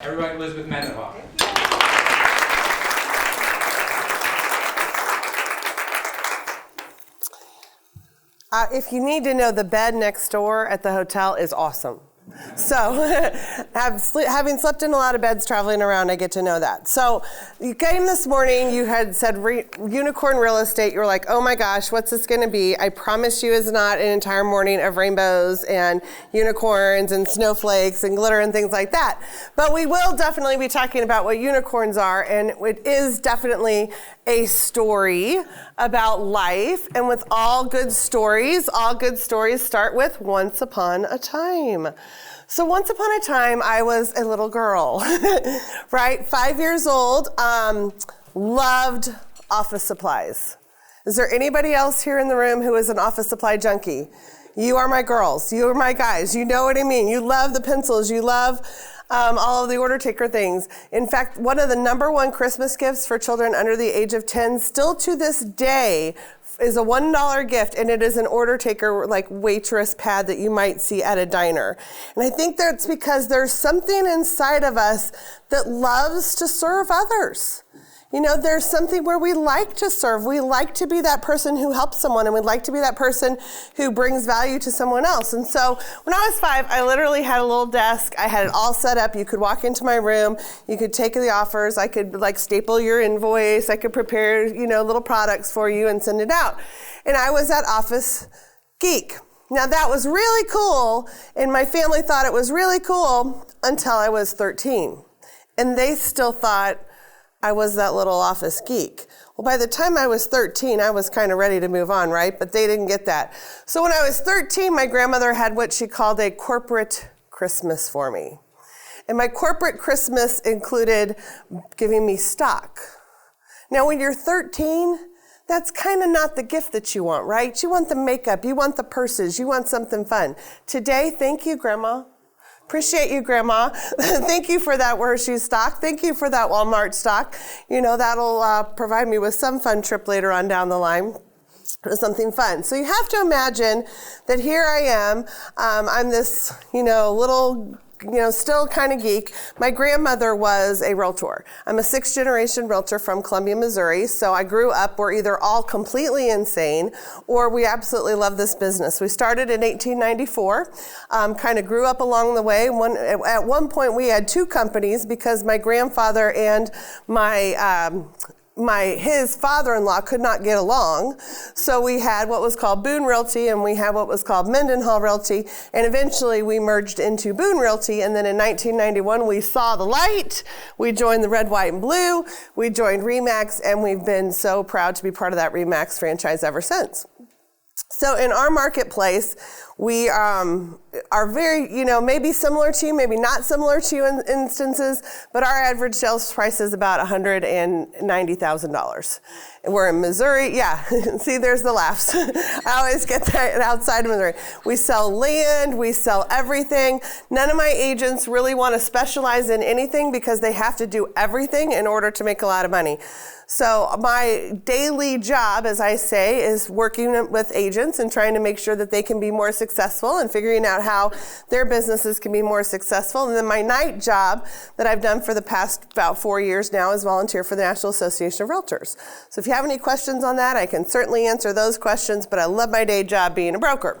Everybody, Elizabeth Mendenhall. If you need to know, the bed next door at the hotel is awesome. So having slept in a lot of beds traveling around, I get to know that. So you came this morning, you had said unicorn real estate. You were like, oh my gosh, what's this going to be? I promise you it's not an entire morning of rainbows and unicorns and snowflakes and glitter and things like that. But we will definitely be talking about what unicorns are, and it is definitely a story about life. And with all good stories start with once upon a time. So once upon a time, I was a little girl, right? 5 years old, loved office supplies. Is there anybody else here in the room who is an office supply junkie? You are my girls. You are my guys. You know what I mean. You love the pencils. You love all of the order taker things. In fact, one of the number one Christmas gifts for children under the age of 10, still to this day, is a $1 gift, and it is an order taker, like waitress pad that you might see at a diner. And I think that's because there's something inside of us that loves to serve others. You know, there's something where we like to serve. We like to be that person who helps someone, and we'd like to be that person who brings value to someone else. And so when I was 5, I literally had a little desk. I had it all set up. You could walk into my room. You could take the offers. I could staple your invoice. I could prepare, little products for you and send it out. And I was that office geek. Now that was really cool, and my family thought it was really cool until I was 13. And they still thought I was that little office geek. Well, by the time I was 13, I was kind of ready to move on, right? But they didn't get that. So when I was 13, my grandmother had what she called a corporate Christmas for me. And my corporate Christmas included giving me stock. Now, when you're 13, that's kind of not the gift that you want, right? You want the makeup, you want the purses, you want something fun. Today, thank you, Grandma. Appreciate you, Grandma. Thank you for that Hershey's stock. Thank you for that Walmart stock. That'll provide me with some fun trip later on down the line. Something fun. So you have to imagine that here I am. I'm this, little, still kind of geek. My grandmother was a realtor. I'm a 6th generation realtor from Columbia, Missouri. So I grew up, we're either all completely insane or we absolutely love this business. We started in 1894, kind of grew up along the way. At one point we had 2 companies because my grandfather and his father-in-law could not get along. So we had what was called Boone Realty and we had what was called Mendenhall Realty. And eventually we merged into Boone Realty. And then in 1991, we saw the light. We joined the red, white, and blue. We joined RE/MAX, and we've been so proud to be part of that RE/MAX franchise ever since. So in our marketplace, we are very, maybe similar to you, maybe not similar to you in instances, but our average sales price is about $190,000. And we're in Missouri. Yeah, see, there's the laughs. I always get that outside of Missouri. We sell land, we sell everything. None of my agents really want to specialize in anything because they have to do everything in order to make a lot of money. So my daily job, as I say, is working with agents and trying to make sure that they can be more successful and figuring out how their businesses can be more successful. And then my night job that I've done for the past about 4 years now is volunteer for the National Association of Realtors. So if you have any questions on that, I can certainly answer those questions, but I love my day job being a broker.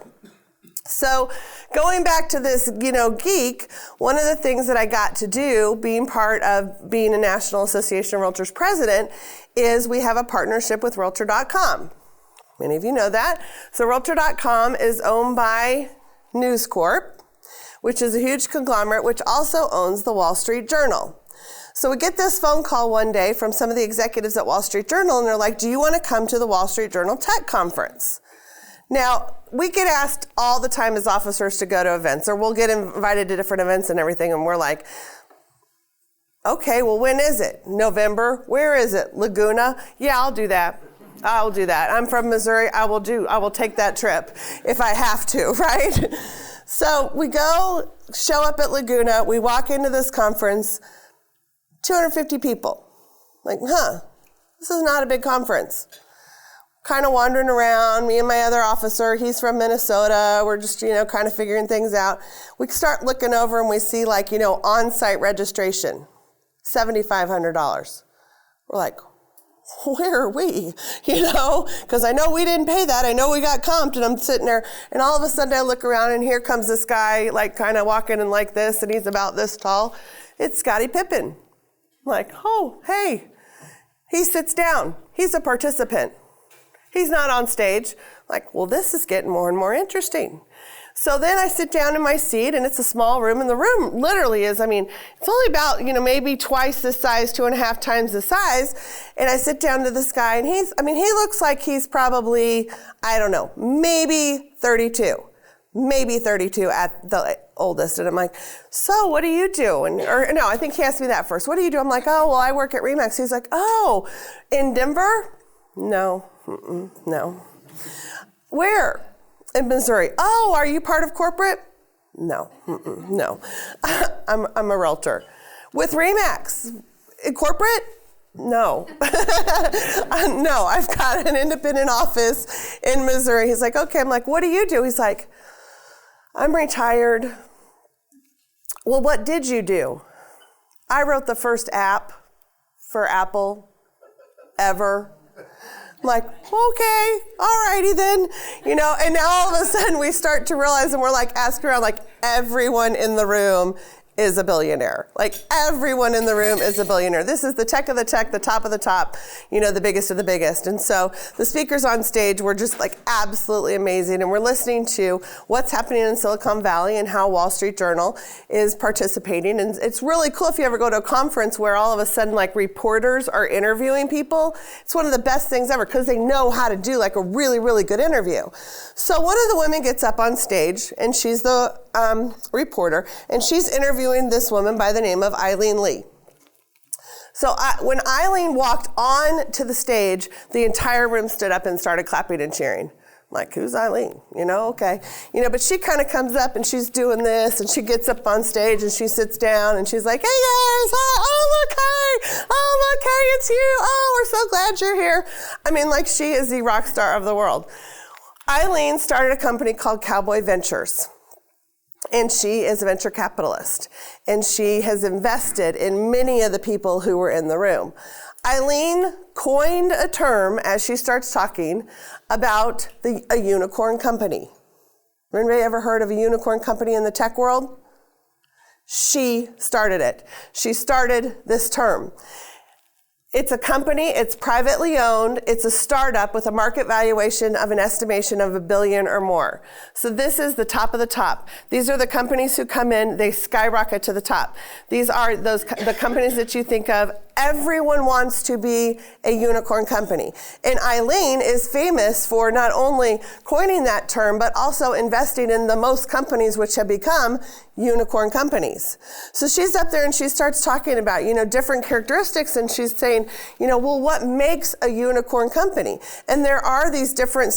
So going back to this, geek, one of the things that I got to do, being part of being a National Association of Realtors president, is we have a partnership with Realtor.com. Many of you know that. So Realtor.com is owned by News Corp, which is a huge conglomerate, which also owns the Wall Street Journal. So we get this phone call one day from some of the executives at Wall Street Journal, and they're like, do you want to come to the Wall Street Journal Tech Conference? Now, we get asked all the time as officers to go to events, or we'll get invited to different events and everything, and we're like, okay, well, when is it? November? Where is it? Laguna? Yeah, I'll do that. I'll do that. I'm from Missouri. I will take that trip if I have to, right? So we go, show up at Laguna. We walk into this conference, 250 people. Like, this is not a big conference. kind of wandering around, me and my other officer, he's from Minnesota. We're just, kind of figuring things out. We start looking over and we see on-site registration, $7,500. We're like, where are we? Because I know we didn't pay that. I know we got comped, and I'm sitting there, and all of a sudden I look around, and here comes this guy, kind of walking in like this, and he's about this tall. It's Scottie Pippen. I'm like, oh, hey. He sits down. He's a participant. He's not on stage. Like, well, this is getting more and more interesting. So then I sit down in my seat, and it's a small room, and the room literally is, it's only about, maybe twice this size, 2.5 times the size. And I sit down to this guy, and he looks like he's probably, I don't know, maybe 32 at the oldest. And I'm like, so what do you do? I think he asked me that first. What do you do? I'm like, oh, well, I work at Remax. He's like, oh, in Denver? No, no. Where? In Missouri. Oh, are you part of corporate? No, no. I'm a realtor. With Remax. In corporate? No. No, I've got an independent office in Missouri. He's like, okay. I'm like, what do you do? He's like, I'm retired. Well, what did you do? I wrote the first app for Apple ever. I'm like, okay, all righty then. And now all of a sudden we start to realize, and we're asking around, everyone in the room is a billionaire. Everyone in the room is a billionaire. This is the tech of the tech, the top of the top, the biggest of the biggest. And so the speakers on stage were just absolutely amazing. And we're listening to what's happening in Silicon Valley and how Wall Street Journal is participating. And it's really cool if you ever go to a conference where all of a sudden reporters are interviewing people. It's one of the best things ever because they know how to do a really, really good interview. So one of the women gets up on stage, and she's the reporter, and she's interviewing this woman by the name of Eileen Lee. So when Eileen walked on to the stage, the entire room stood up and started clapping and cheering. I'm like, who's Eileen? Okay. But she kind of comes up and she's doing this, and she gets up on stage and she sits down and she's like, hey guys, hi, oh look, hi, oh look, hey, it's you, oh, we're so glad you're here. She is the rock star of the world. Eileen started a company called Cowboy Ventures. And she is a venture capitalist, and she has invested in many of the people who were in the room. Eileen coined a term as she starts talking about a unicorn company. Anybody ever heard of a unicorn company in the tech world? She started it. She started this term. It's a company, it's privately owned, it's a startup with a market valuation of an estimation of $1 billion or more. So this is the top of the top. These are the companies who come in, they skyrocket to the top. These are the companies that you think of. Everyone wants to be a unicorn company. And Eileen is famous for not only coining that term, but also investing in the most companies which have become unicorn companies. So she's up there and she starts talking about, different characteristics, and she's saying, well, what makes a unicorn company? And there are these different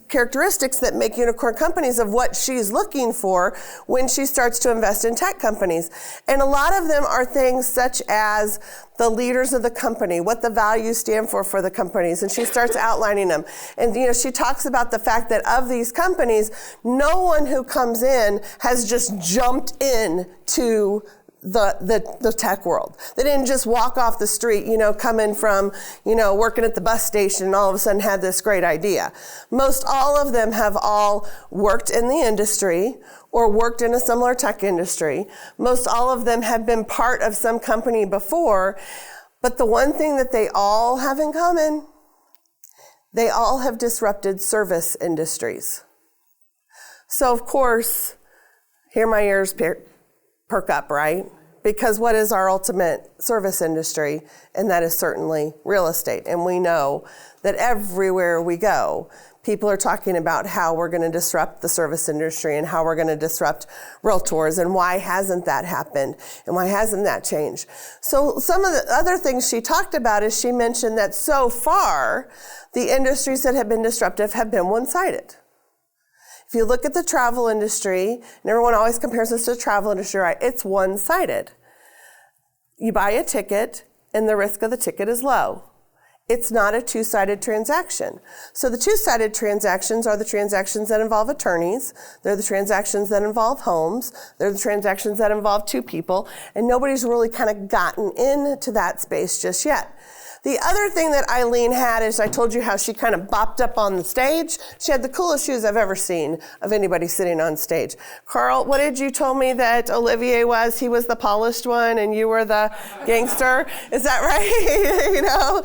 characteristics that make unicorn companies of what she's looking for when she starts to invest in tech companies. And a lot of them are things such as the leaders of the company, what the values stand for the companies, and she starts outlining them. And she talks about the fact that of these companies, no one who comes in has just jumped in to the tech world. They didn't just walk off the street, coming from, working at the bus station and all of a sudden had this great idea. Most all of them have all worked in the industry or worked in a similar tech industry. Most all of them have been part of some company before, but the one thing that they all have in common, they all have disrupted service industries. So of course, here my ears perk up, right? Because what is our ultimate service industry? And that is certainly real estate. And we know that everywhere we go, people are talking about how we're going to disrupt the service industry and how we're going to disrupt realtors, and why hasn't that happened and why hasn't that changed. So some of the other things she talked about is she mentioned that so far, the industries that have been disruptive have been one-sided. If you look at the travel industry, and everyone always compares this to the travel industry, right? It's one-sided. You buy a ticket, and the risk of the ticket is low. It's not a two-sided transaction. So the two-sided transactions are the transactions that involve attorneys. They're the transactions that involve homes. They're the transactions that involve two people. And nobody's really kind of gotten into that space just yet. The other thing that Eileen had is I told you how she kind of bopped up on the stage. She had the coolest shoes I've ever seen of anybody sitting on stage. Carl, what did you tell me that Olivier was? He was the polished one and you were the gangster. Is that right? You know?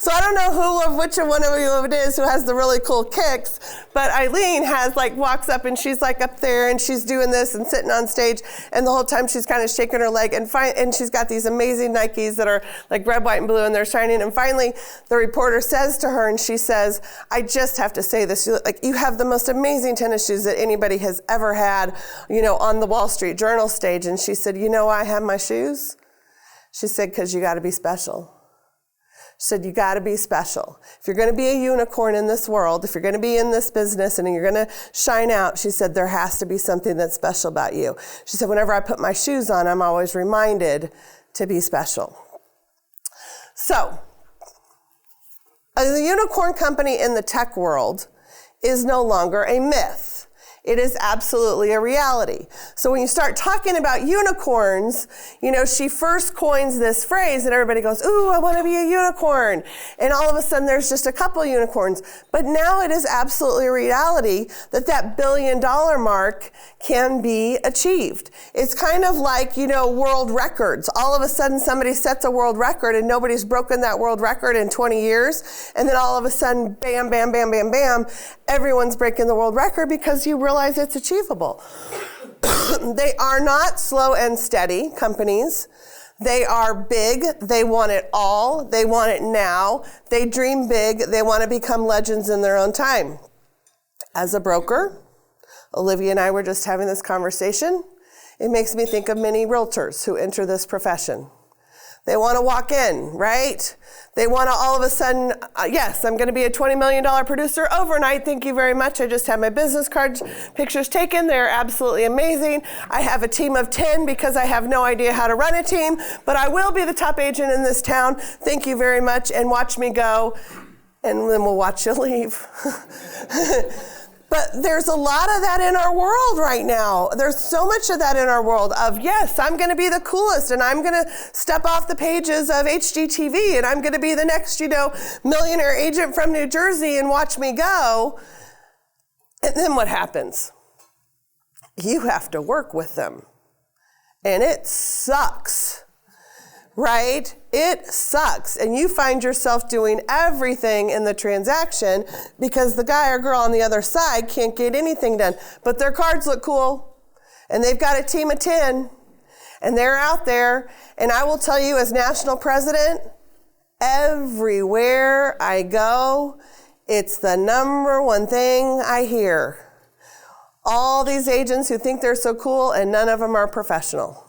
So I don't know which one of you it is who has the really cool kicks, but Eileen walks up and she's up there and she's doing this and sitting on stage, and the whole time she's kind of shaking her leg, and she's got these amazing Nikes that are like red, white, and blue, and they're shining. And finally, the reporter says to her, and she says, I just have to say this, you have the most amazing tennis shoes that anybody has ever had, on the Wall Street Journal stage. And she said, why I have my shoes? She said, because you got to be special. She said, you got to be special. If you're going to be a unicorn in this world, if you're going to be in this business and you're going to shine out, she said, there has to be something that's special about you. She said, whenever I put my shoes on, I'm always reminded to be special. So, the unicorn company in the tech world is no longer a myth. It is absolutely a reality. So when you start talking about unicorns, she first coins this phrase and everybody goes, ooh, I want to be a unicorn. And all of a sudden there's just a couple unicorns. But now it is absolutely a reality that $1 billion mark can be achieved. It's kind of like, world records. All of a sudden somebody sets a world record and nobody's broken that world record in 20 years. And then all of a sudden, bam, bam, bam, bam, bam, everyone's breaking the world record because you realize it's achievable. They are not slow and steady companies. They are big. They want it all. They want it now. They dream big. They want to become legends in their own time. As a broker, Olivia and I were just having this conversation. It makes me think of many realtors who enter this profession. They want to walk in, right? They want to all of a sudden, yes, I'm going to be a $20 million producer overnight. Thank you very much. I just had my business cards pictures taken. They're absolutely amazing. I have a team of 10 because I have no idea how to run a team, but I will be the top agent in this town. Thank you very much, and watch me go, and then we'll watch you leave. But there's a lot of that in our world right now. There's so much of that in our world of, yes, I'm going to be the coolest, and I'm going to step off the pages of HGTV, and I'm going to be the next, millionaire agent from New Jersey, and watch me go. And then what happens? You have to work with them. And it sucks. Right? It sucks. And you find yourself doing everything in the transaction because the guy or girl on the other side can't get anything done. But their cards look cool. And they've got a team of 10. And they're out there. And I will tell you, as national president, everywhere I go, it's the number one thing I hear. All these agents who think they're so cool, and none of them are professional.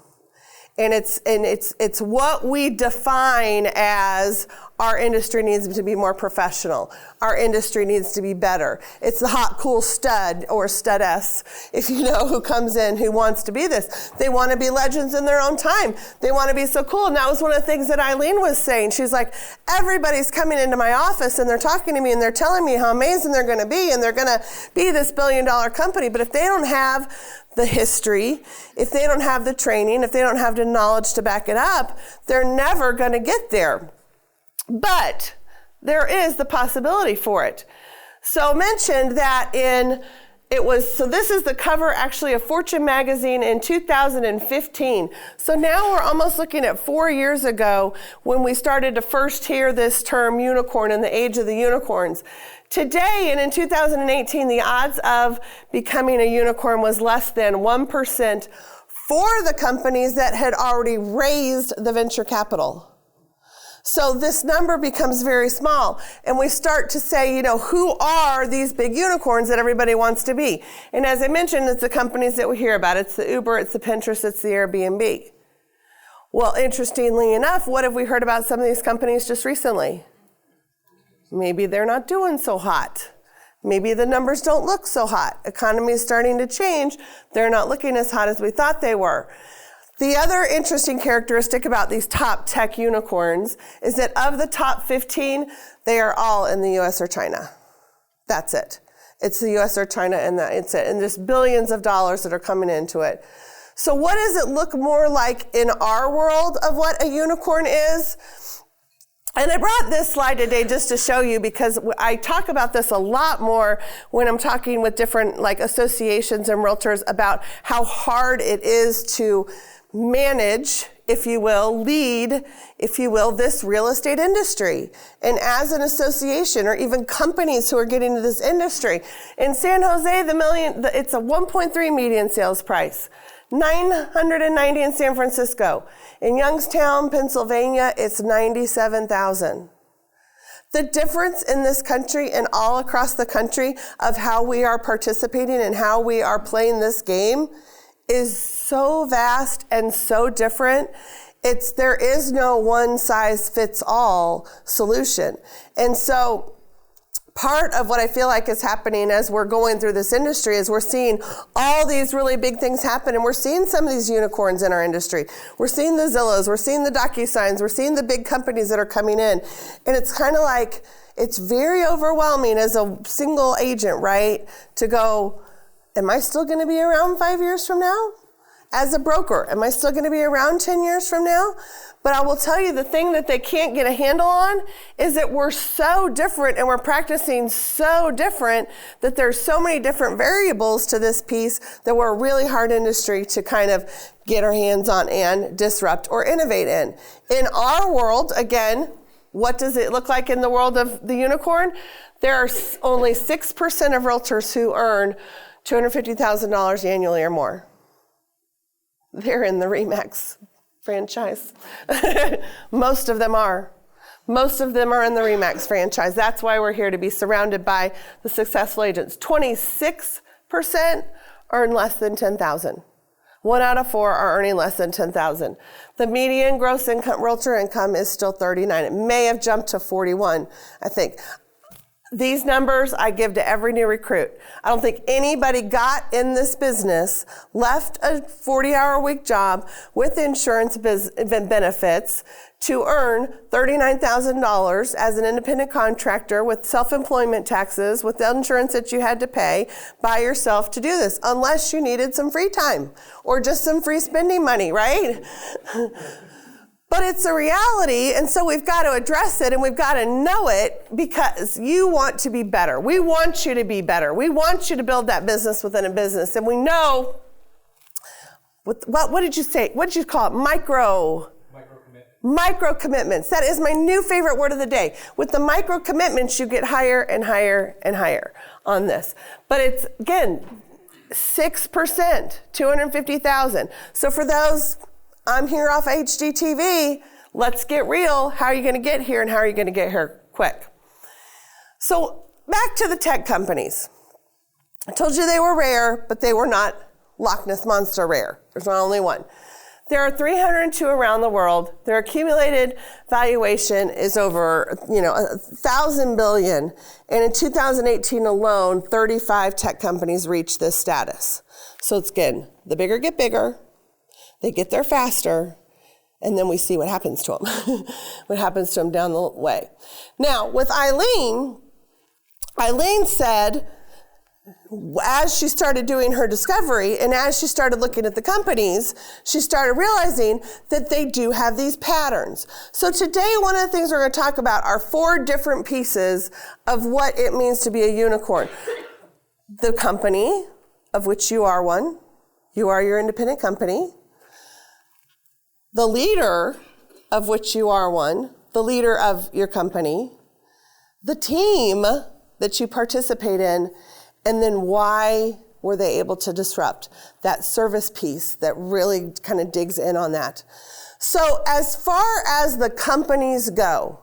And it's what we define as our industry needs to be more professional. Our industry needs to be better. It's the hot, cool stud or studess, if you know, who comes in who wants to be this. They want to be legends in their own time. They want to be so cool. And that was one of the things that Eileen was saying. She's like, everybody's coming into my office and they're talking to me and they're telling me how amazing they're going to be and they're going to be this $1 billion company. But if they don't have the history, if they don't have the training, if they don't have the knowledge to back it up, they're never going to get there. But there is the possibility for it. So mentioned that so this is the cover actually of Fortune magazine in 2015. So now we're almost looking at 4 years ago when we started to first hear this term unicorn and the age of the unicorns. Today, and in 2018, the odds of becoming a unicorn was less than 1% for the companies that had already raised the venture capital. So this number becomes very small. And we start to say, who are these big unicorns that everybody wants to be? And as I mentioned, it's the companies that we hear about. It's the Uber, it's the Pinterest, it's the Airbnb. Well, interestingly enough, what have we heard about some of these companies just recently? Maybe they're not doing so hot. Maybe the numbers don't look so hot. Economy is starting to change. They're not looking as hot as we thought they were. The other interesting characteristic about these top tech unicorns is that of the top 15, they are all in the US or China. That's it. It's the US or China, and it's it. And there's billions of dollars that are coming into it. So what does it look more like in our world of what a unicorn is? And I brought this slide today just to show you, because I talk about this a lot more when I'm talking with different associations and realtors about how hard it is to manage, if you will, lead, if you will, this real estate industry. And as an association, or even companies who are getting into this industry. In San Jose, it's a 1.3 median sales price. 990 in San Francisco. In Youngstown, Pennsylvania, it's 97,000. The difference in this country and all across the country of how we are participating and how we are playing this game is so vast and so different. There is no one size fits all solution. And so part of what I feel like is happening as we're going through this industry is we're seeing all these really big things happen, and we're seeing some of these unicorns in our industry. We're seeing the Zillows, we're seeing the DocuSigns, we're seeing the big companies that are coming in. And it's kind of like, it's very overwhelming as a single agent, right? To go, am I still going to be around 5 years from now? As a broker, am I still going to be around 10 years from now? But I will tell you, the thing that they can't get a handle on is that we're so different and we're practicing so different that there's so many different variables to this piece that we're a really hard industry to kind of get our hands on and disrupt or innovate in. In our world, again, what does it look like in the world of the unicorn? There are only 6% of realtors who earn $250,000 annually or more. They're in the RE/MAX franchise. Most of them are. Most of them are in the RE/MAX franchise. That's why we're here, to be surrounded by the successful agents. 26% earn less than $10,000. 1 out of 4 are earning less than $10,000. The median gross income, realtor income, is still $39,000. It may have jumped to $41,000, I think. These numbers I give to every new recruit. I don't think anybody got in this business, left a 40-hour-a-week job with insurance benefits to earn $39,000 as an independent contractor with self-employment taxes, with the insurance that you had to pay by yourself to do this, unless you needed some free time or just some free spending money, right? But it's a reality, and so we've got to address it, and we've got to know it, because you want to be better. We want you to be better. We want you to build that business within a business, and we know, what did you say? What did you call it? Micro commitments. That is my new favorite word of the day. With the micro commitments, you get higher and higher and higher on this. But it's, again, 6%, 250,000. So for those, I'm here off HGTV. Let's get real. How are you going to get here, and how are you going to get here quick? So back to the tech companies. I told you they were rare, but they were not Loch Ness Monster rare. There's not only one. There are 302 around the world. Their accumulated valuation is over, $1,000 billion. And in 2018 alone, 35 tech companies reached this status. So it's, again, the bigger get bigger. They get there faster, and then we see what happens to them, what happens to them down the way. Now, with Eileen said, as she started doing her discovery and as she started looking at the companies, she started realizing that they do have these patterns. So today, one of the things we're going to talk about are 4 different pieces of what it means to be a unicorn. The company, of which you are one. You are your independent company. The leader, of which you are one, the leader of your company, the team that you participate in, and then why were they able to disrupt? That service piece that really kind of digs in on that. So as far as the companies go,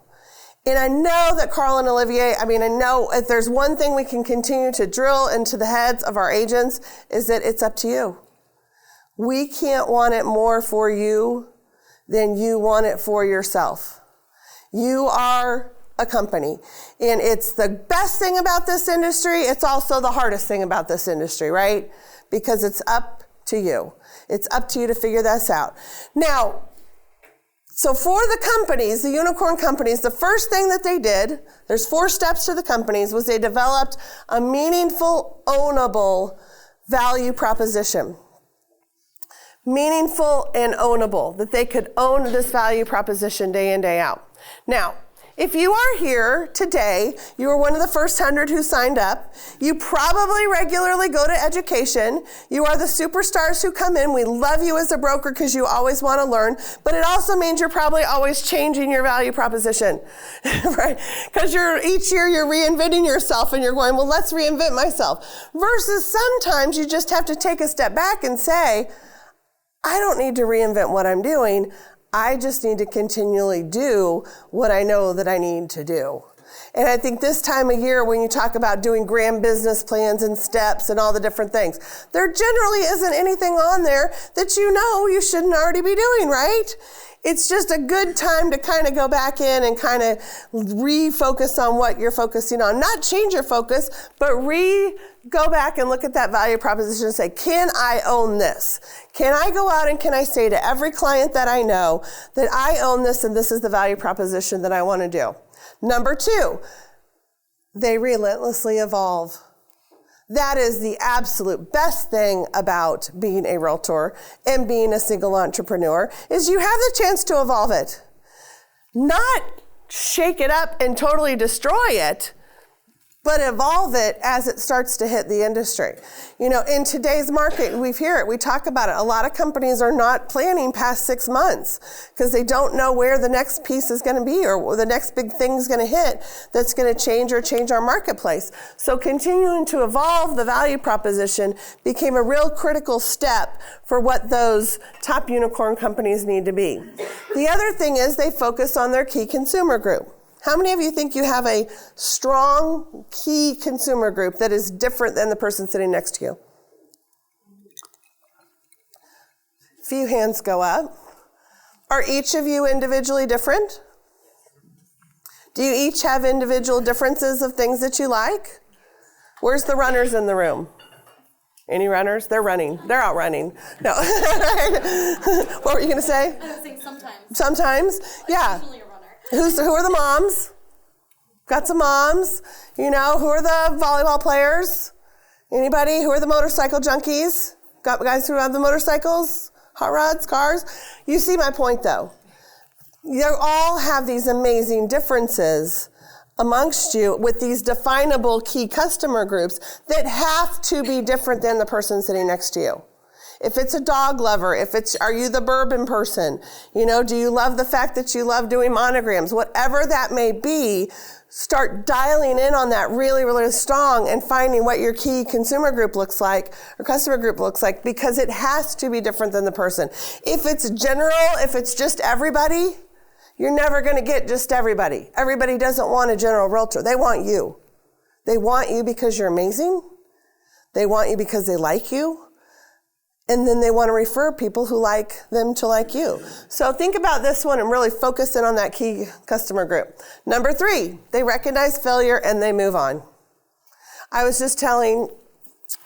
and I know that Carl and Olivier, I know if there's one thing we can continue to drill into the heads of our agents, is that it's up to you. We can't want it more for you than you want it for yourself. You are a company. And it's the best thing about this industry. It's also the hardest thing about this industry, right? Because it's up to you. It's up to you to figure this out. Now, so for the companies, the unicorn companies, the first thing that they did, there's 4 steps to the companies, was they developed a meaningful, ownable value proposition. Meaningful and ownable, that they could own this value proposition day in, day out. Now, if you are here today, you were one of the first 100 who signed up. You probably regularly go to education. You are the superstars who come in. We love you as a broker because you always want to learn, but it also means you're probably always changing your value proposition, right? Because each year you're reinventing yourself and you're going, well, let's reinvent myself. Versus sometimes you just have to take a step back and say, I don't need to reinvent what I'm doing. I just need to continually do what I know that I need to do. And I think this time of year, when you talk about doing grand business plans and steps and all the different things, there generally isn't anything on there that you know you shouldn't already be doing, right? It's just a good time to kind of go back in and kind of refocus on what you're focusing on. Not change your focus, but go back and look at that value proposition and say, can I own this? Can I go out and can I say to every client that I know that I own this and this is the value proposition that I want to do? Number 2, they relentlessly evolve. That is the absolute best thing about being a realtor and being a single entrepreneur is you have the chance to evolve it. Not shake it up and totally destroy it, but evolve it as it starts to hit the industry. You know, in today's market, we talk about it. A lot of companies are not planning past 6 months because they don't know where the next piece is going to be or the next big thing is going to hit that's going to change our marketplace. So continuing to evolve the value proposition became a real critical step for what those top unicorn companies need to be. The other thing is they focus on their key consumer group. How many of you think you have a strong key consumer group that is different than the person sitting next to you? Few hands go up. Are each of you individually different? Do you each have individual differences of things that you like? Where's the runners in the room? Any runners? They're running. They're out running. No. What were you going to say? I was saying sometimes. Sometimes? Yeah. Who are the moms? Got some moms. You know, who are the volleyball players? Anybody? Who are the motorcycle junkies? Got guys who have the motorcycles, hot rods, cars? You see my point, though. You all have these amazing differences amongst you with these definable key customer groups that have to be different than the person sitting next to you. If it's a dog lover, are you the bourbon person? You know, do you love the fact that you love doing monograms? Whatever that may be, start dialing in on that really, really strong and finding what your key consumer group looks like or customer group looks like because it has to be different than the person. If it's general, if it's just everybody, you're never going to get just everybody. Everybody doesn't want a general realtor. They want you. They want you because you're amazing. They want you because they like you. And then they want to refer people who like them to like you. So think about this one and really focus in on that key customer group. Number 3, they recognize failure and they move on. I was just telling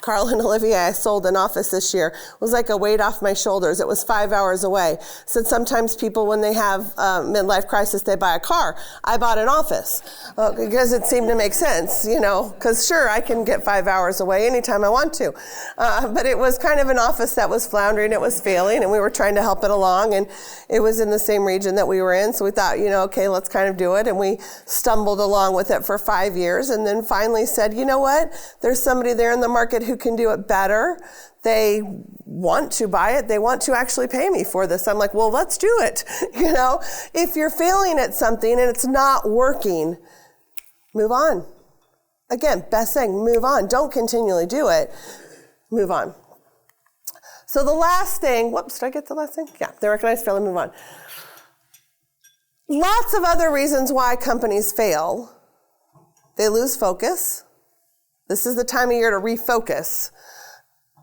Carl and Olivia, I sold an office this year. It was like a weight off my shoulders. It was 5 hours away. So sometimes people, when they have midlife crisis, they buy a car. I bought an office because it seemed to make sense, you know, because sure, I can get 5 hours away anytime I want to. But it was kind of an office that was floundering. It was failing, and we were trying to help it along. And it was in the same region that we were in. So we thought, you know, okay, let's kind of do it. And we stumbled along with it for 5 years and then finally said, you know what? There's somebody there in the market who can do it better. They want to buy it. They want to actually pay me for this. I'm like, well, let's do it. You know, if you're failing at something and it's not working, move on. Again, best thing, move on. Don't continually do it. Move on. So the last thing, whoops, did I get the last thing? Yeah, they recognize failure, move on. Lots of other reasons why companies fail. They lose focus. This is the time of year to refocus.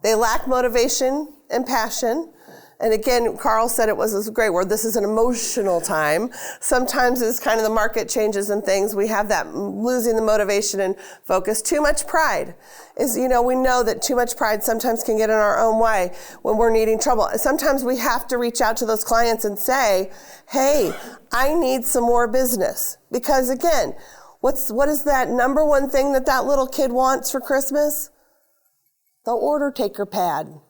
They lack motivation and passion. And again, Carl said it was a great word. This is an emotional time. Sometimes as kind of the market changes and things, we have that losing the motivation and focus. Too much pride is, we know that too much pride sometimes can get in our own way when we're needing trouble. Sometimes we have to reach out to those clients and say, hey, I need some more business. Because again, what is that number one thing that little kid wants for Christmas? The order taker pad.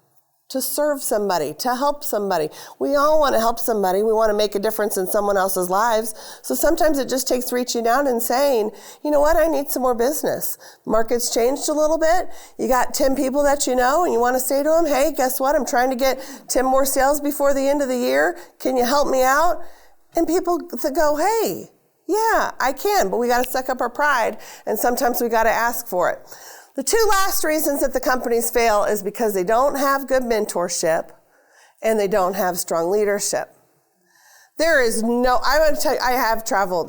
To serve somebody, to help somebody. We all want to help somebody. We want to make a difference in someone else's lives. So sometimes it just takes reaching out and saying, you know what, I need some more business. Market's changed a little bit. You got 10 people that you know, and you want to say to them, hey, guess what? I'm trying to get 10 more sales before the end of the year. Can you help me out? And people go, hey, yeah, I can, but we got to suck up our pride, and sometimes we got to ask for it. The two last reasons that the companies fail is because they don't have good mentorship and they don't have strong leadership. There is I want to tell you, I have traveled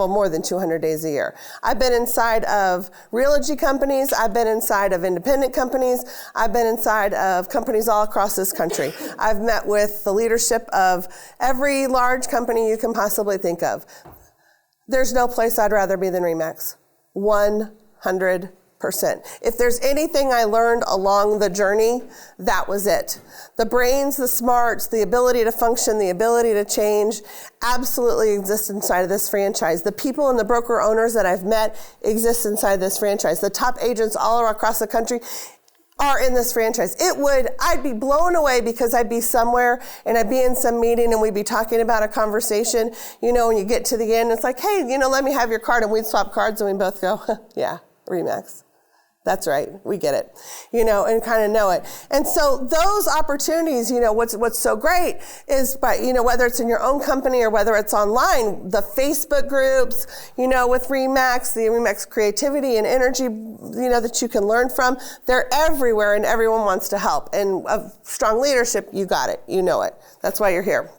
more than 200 days a year. I've been inside of Realogy companies. I've been inside of independent companies. I've been inside of companies all across this country. I've met with the leadership of every large company you can possibly think of. There's no place I'd rather be than RE/MAX. 100%. If there's anything I learned along the journey, that was it. The brains, the smarts, the ability to function, the ability to change absolutely exists inside of this franchise. The people and the broker owners that I've met exist inside this franchise. The top agents all across the country are in this franchise. I'd be blown away because I'd be somewhere and I'd be in some meeting and we'd be talking about a conversation, and you get to the end, it's like, hey, let me have your card, and we'd swap cards and we'd both go, yeah, RE/MAX. That's right, we get it, and kind of know it. And so those opportunities, what's so great is whether it's in your own company or whether it's online, the Facebook groups, with RE/MAX, the RE/MAX creativity and energy, that you can learn from, they're everywhere and everyone wants to help. And strong leadership, you got it, you know it. That's why you're here.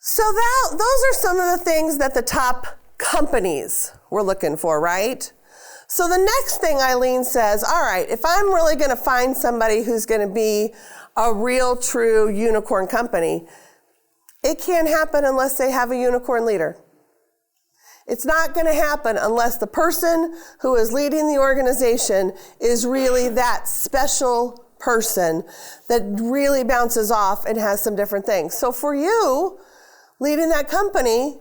So those are some of the things that the top companies were looking for, right? So the next thing Eileen says, all right, if I'm really going to find somebody who's going to be a real, true unicorn company, it can't happen unless they have a unicorn leader. It's not going to happen unless the person who is leading the organization is really that special person that really bounces off and has some different things. So for you, leading that company,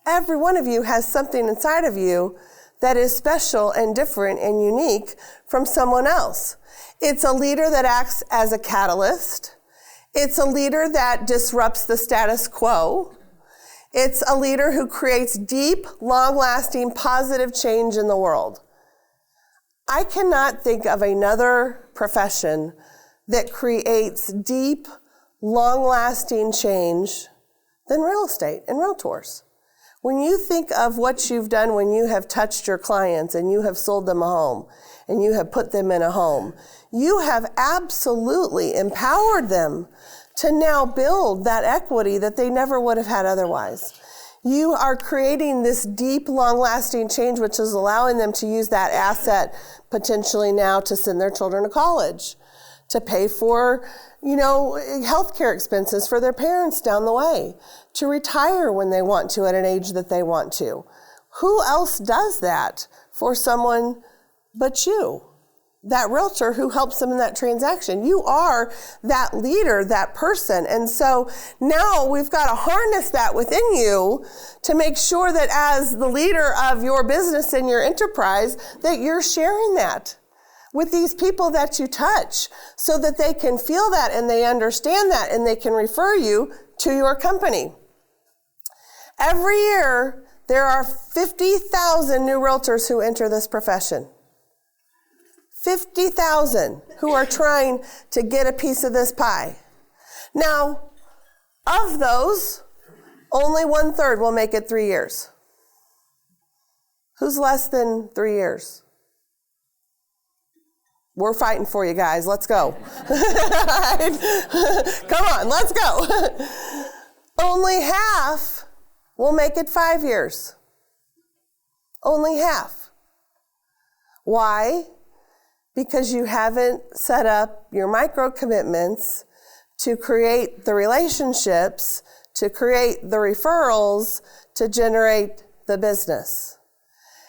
every one of you has something inside of you that is special and different and unique from someone else. It's a leader that acts as a catalyst. It's a leader that disrupts the status quo. It's a leader who creates deep, long-lasting, positive change in the world. I cannot think of another profession that creates deep, long-lasting change than real estate and realtors. When you think of what you've done when you have touched your clients and you have sold them a home and you have put them in a home, you have absolutely empowered them to now build that equity that they never would have had otherwise. You are creating this deep, long-lasting change, which is allowing them to use that asset potentially now to send their children to college, to pay for, healthcare expenses for their parents down the way, to retire when they want to at an age that they want to. Who else does that for someone but you? That realtor who helps them in that transaction. You are that leader, that person. And so now we've got to harness that within you to make sure that as the leader of your business and your enterprise, that you're sharing that with these people that you touch so that they can feel that and they understand that and they can refer you to your company. Every year, there are 50,000 new realtors who enter this profession. 50,000 who are trying to get a piece of this pie. Now, of those, only 1/3 will make it 3 years. Who's less than 3 years? We're fighting for you guys. Let's go. Come on, let's go. Only half will make it 5 years. Only half. Why? because you haven't set up your micro commitments to create the relationships, to create the referrals, to generate the business.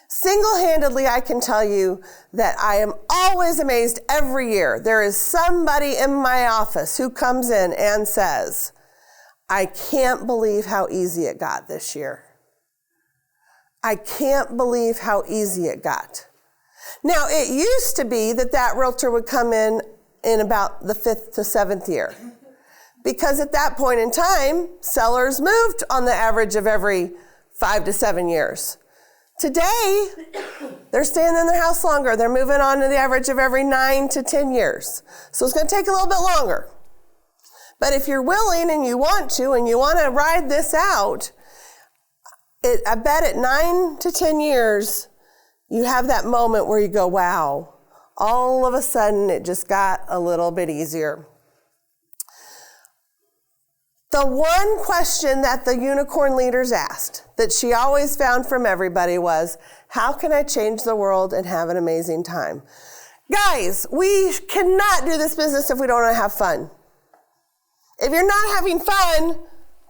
Single-handedly, I can tell you that I am always amazed every year. There is somebody in my office who comes in and says, I can't believe how easy it got this year. I can't believe how easy it got. Now, it used to be that realtor would come in about the 5th to 7th year. Because at that point in time, sellers moved on the average of every 5 to 7 years. Today, they're staying in their house longer. They're moving on to the average of every 9 to 10 years. So it's going to take a little bit longer. But if you're willing and you want to ride this out, I bet at 9 to 10 years, you have that moment where you go, wow, all of a sudden it just got a little bit easier. The one question that the unicorn leaders asked that she always found from everybody was, how can I change the world and have an amazing time? Guys, we cannot do this business if we don't have fun. If you're not having fun,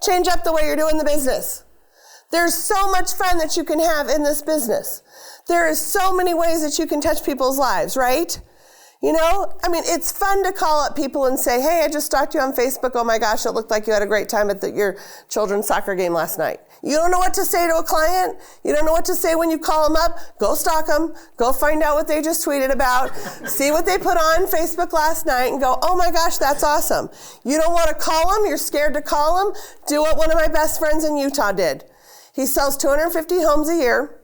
change up the way you're doing the business. There's so much fun that you can have in this business. There is so many ways that you can touch people's lives, right? You know, I mean, it's fun to call up people and say, hey, I just stalked you on Facebook. Oh my gosh, it looked like you had a great time at your children's soccer game last night. You don't know what to say to a client. You don't know what to say when you call them up. Go stalk them. Go find out what they just tweeted about. See what they put on Facebook last night and go, oh my gosh, that's awesome. You don't want to call them. You're scared to call them. Do what one of my best friends in Utah did. He sells 250 homes a year.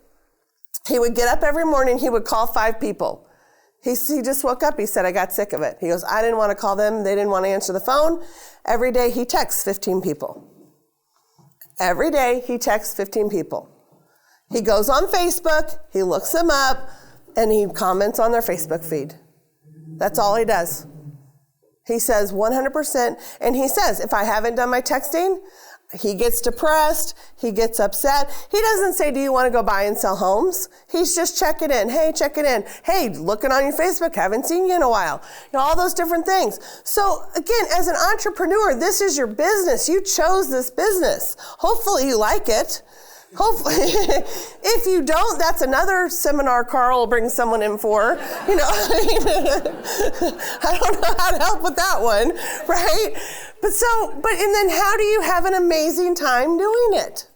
He would get up every morning. He would call 5 people. He just woke up. He said, I got sick of it. He goes, I didn't want to call them. They didn't want to answer the phone. Every day he texts 15 people. Every day he texts 15 people. He goes on Facebook, he looks them up, and he comments on their Facebook feed. That's all he does. He says 100%, and he says, if I haven't done my texting, he gets depressed, he gets upset. He doesn't say, do you want to go buy and sell homes? He's just checking in. Hey, check it in. Hey, looking on your Facebook, haven't seen you in a while. You know, all those different things. So again, as an entrepreneur, this is your business. You chose this business. Hopefully you like it. Hopefully, if you don't, that's another seminar Carl will bring someone in for. You know, I don't know how to help with that one, right? And then how do you have an amazing time doing it?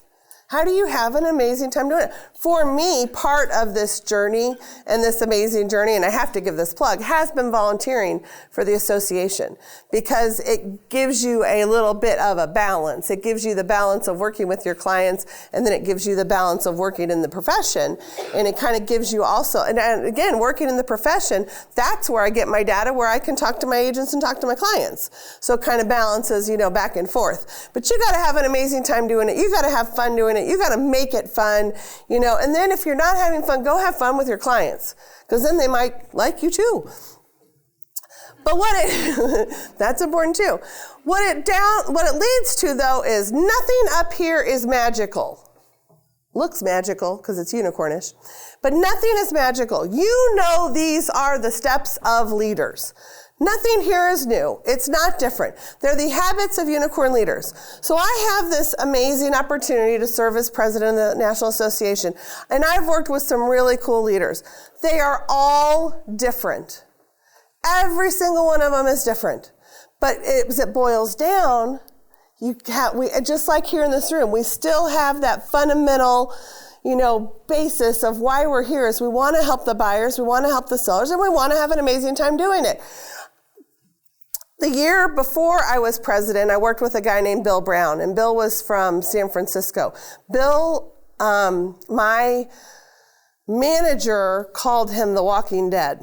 How do you have an amazing time doing it? For me, part of this journey and this amazing journey, and I have to give this plug, has been volunteering for the association because it gives you a little bit of a balance. It gives you the balance of working with your clients, and then it gives you the balance of working in the profession. And it kind of gives you also, and again, working in the profession, that's where I get my data, where I can talk to my agents and talk to my clients. So it kind of balances, back and forth. But you got to have an amazing time doing it. You got to have fun doing it. You got to make it fun, and then if you're not having fun, go have fun with your clients, because then they might like you too. But that's important too. What it leads to though is nothing up here is magical. Looks magical because it's unicornish, but nothing is magical. These are the steps of leaders. Nothing here is new. It's not different. They're the habits of unicorn leaders. So I have this amazing opportunity to serve as president of the National Association, and I've worked with some really cool leaders. They are all different. Every single one of them is different. But as it boils down, we just like here in this room, we still have that fundamental basis of why we're here is we want to help the buyers, we want to help the sellers, and we want to have an amazing time doing it. The year before I was president, I worked with a guy named Bill Brown, and Bill was from San Francisco. Bill, my manager called him the Walking Dead.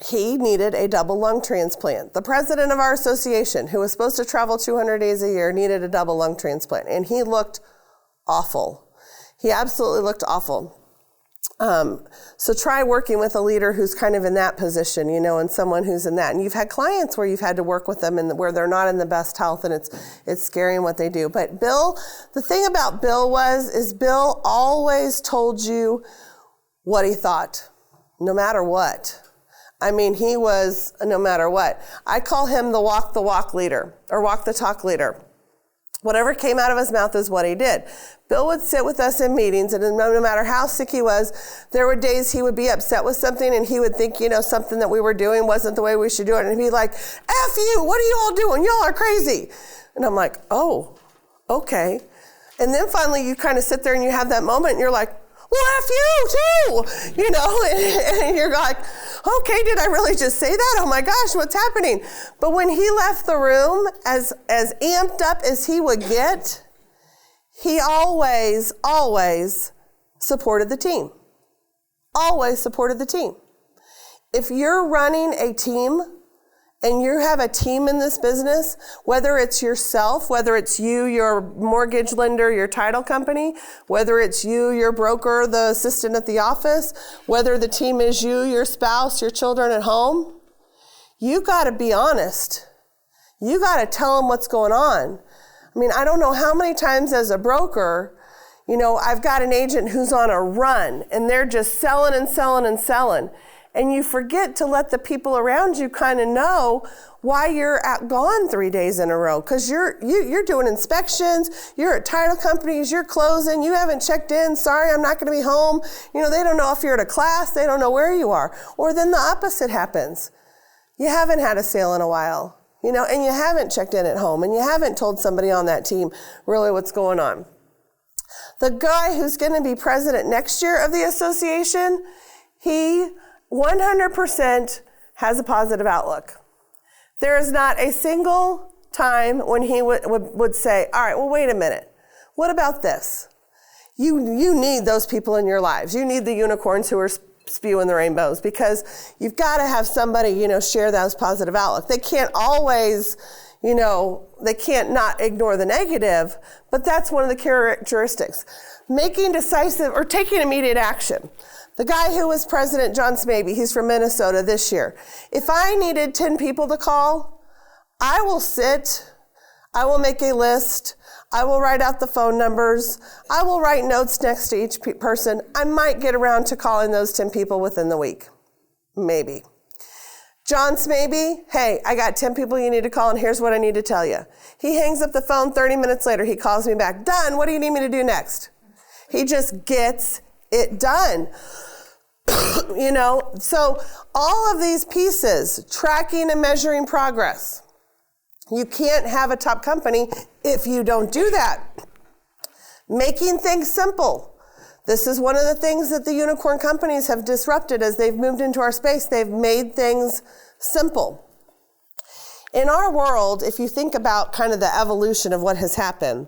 He needed a double lung transplant. The president of our association, who was supposed to travel 200 days a year, needed a double lung transplant, and he looked awful. He absolutely looked awful. So try working with a leader who's kind of in that position, and someone who's in that. And you've had clients where you've had to work with them and where they're not in the best health, and it's scary in what they do. But Bill, the thing about Bill is Bill always told you what he thought, no matter what. I mean, he was no matter what. I call him the walk leader or walk the talk leader. Whatever came out of his mouth is what he did. Bill would sit with us in meetings, and no matter how sick he was, there were days he would be upset with something, and he would think, something that we were doing wasn't the way we should do it. And he'd be like, F you, what are you all doing? Y'all are crazy. And I'm like, oh, okay. And then finally you kind of sit there and you have that moment and you're like, well, F you too, and you're like, okay, did I really just say that? Oh my gosh, what's happening? But when he left the room, as amped up as he would get, he always supported the team. Always supported the team. If you're running a team and you have a team in this business, whether it's yourself, whether it's you, your mortgage lender, your title company, whether it's you, your broker, the assistant at the office, whether the team is you, your spouse, your children at home, you got to be honest. You got to tell them what's going on. I mean, I don't know how many times as a broker, I've got an agent who's on a run and they're just selling and selling and selling. And you forget to let the people around you kind of know why you're gone 3 days in a row. Because you're doing inspections, you're at title companies, you're closing, you haven't checked in, sorry, I'm not going to be home. They don't know if you're at a class, they don't know where you are. Or then the opposite happens. You haven't had a sale in a while, and you haven't checked in at home, and you haven't told somebody on that team really what's going on. The guy who's going to be president next year of the association, he 100% has a positive outlook. There is not a single time when he would say, all right, well, wait a minute. What about this? You need those people in your lives. You need the unicorns who are spewing the rainbows, because you've got to have somebody, share those positive outlook. They can't always, they can't not ignore the negative, but that's one of the characteristics. Making decisive or taking immediate action. The guy who was president, John Smaby, he's from Minnesota this year. If I needed 10 people to call, I will make a list, I will write out the phone numbers, I will write notes next to each person. I might get around to calling those 10 people within the week, maybe. John Smaby, hey, I got 10 people you need to call, and here's what I need to tell you. He hangs up the phone 30 minutes later, he calls me back, done, what do you need me to do next? He just gets it done. So all of these pieces, tracking and measuring progress. You can't have a top company if you don't do that. Making things simple. This is one of the things that the unicorn companies have disrupted as they've moved into our space. They've made things simple. In our world, if you think about kind of the evolution of what has happened,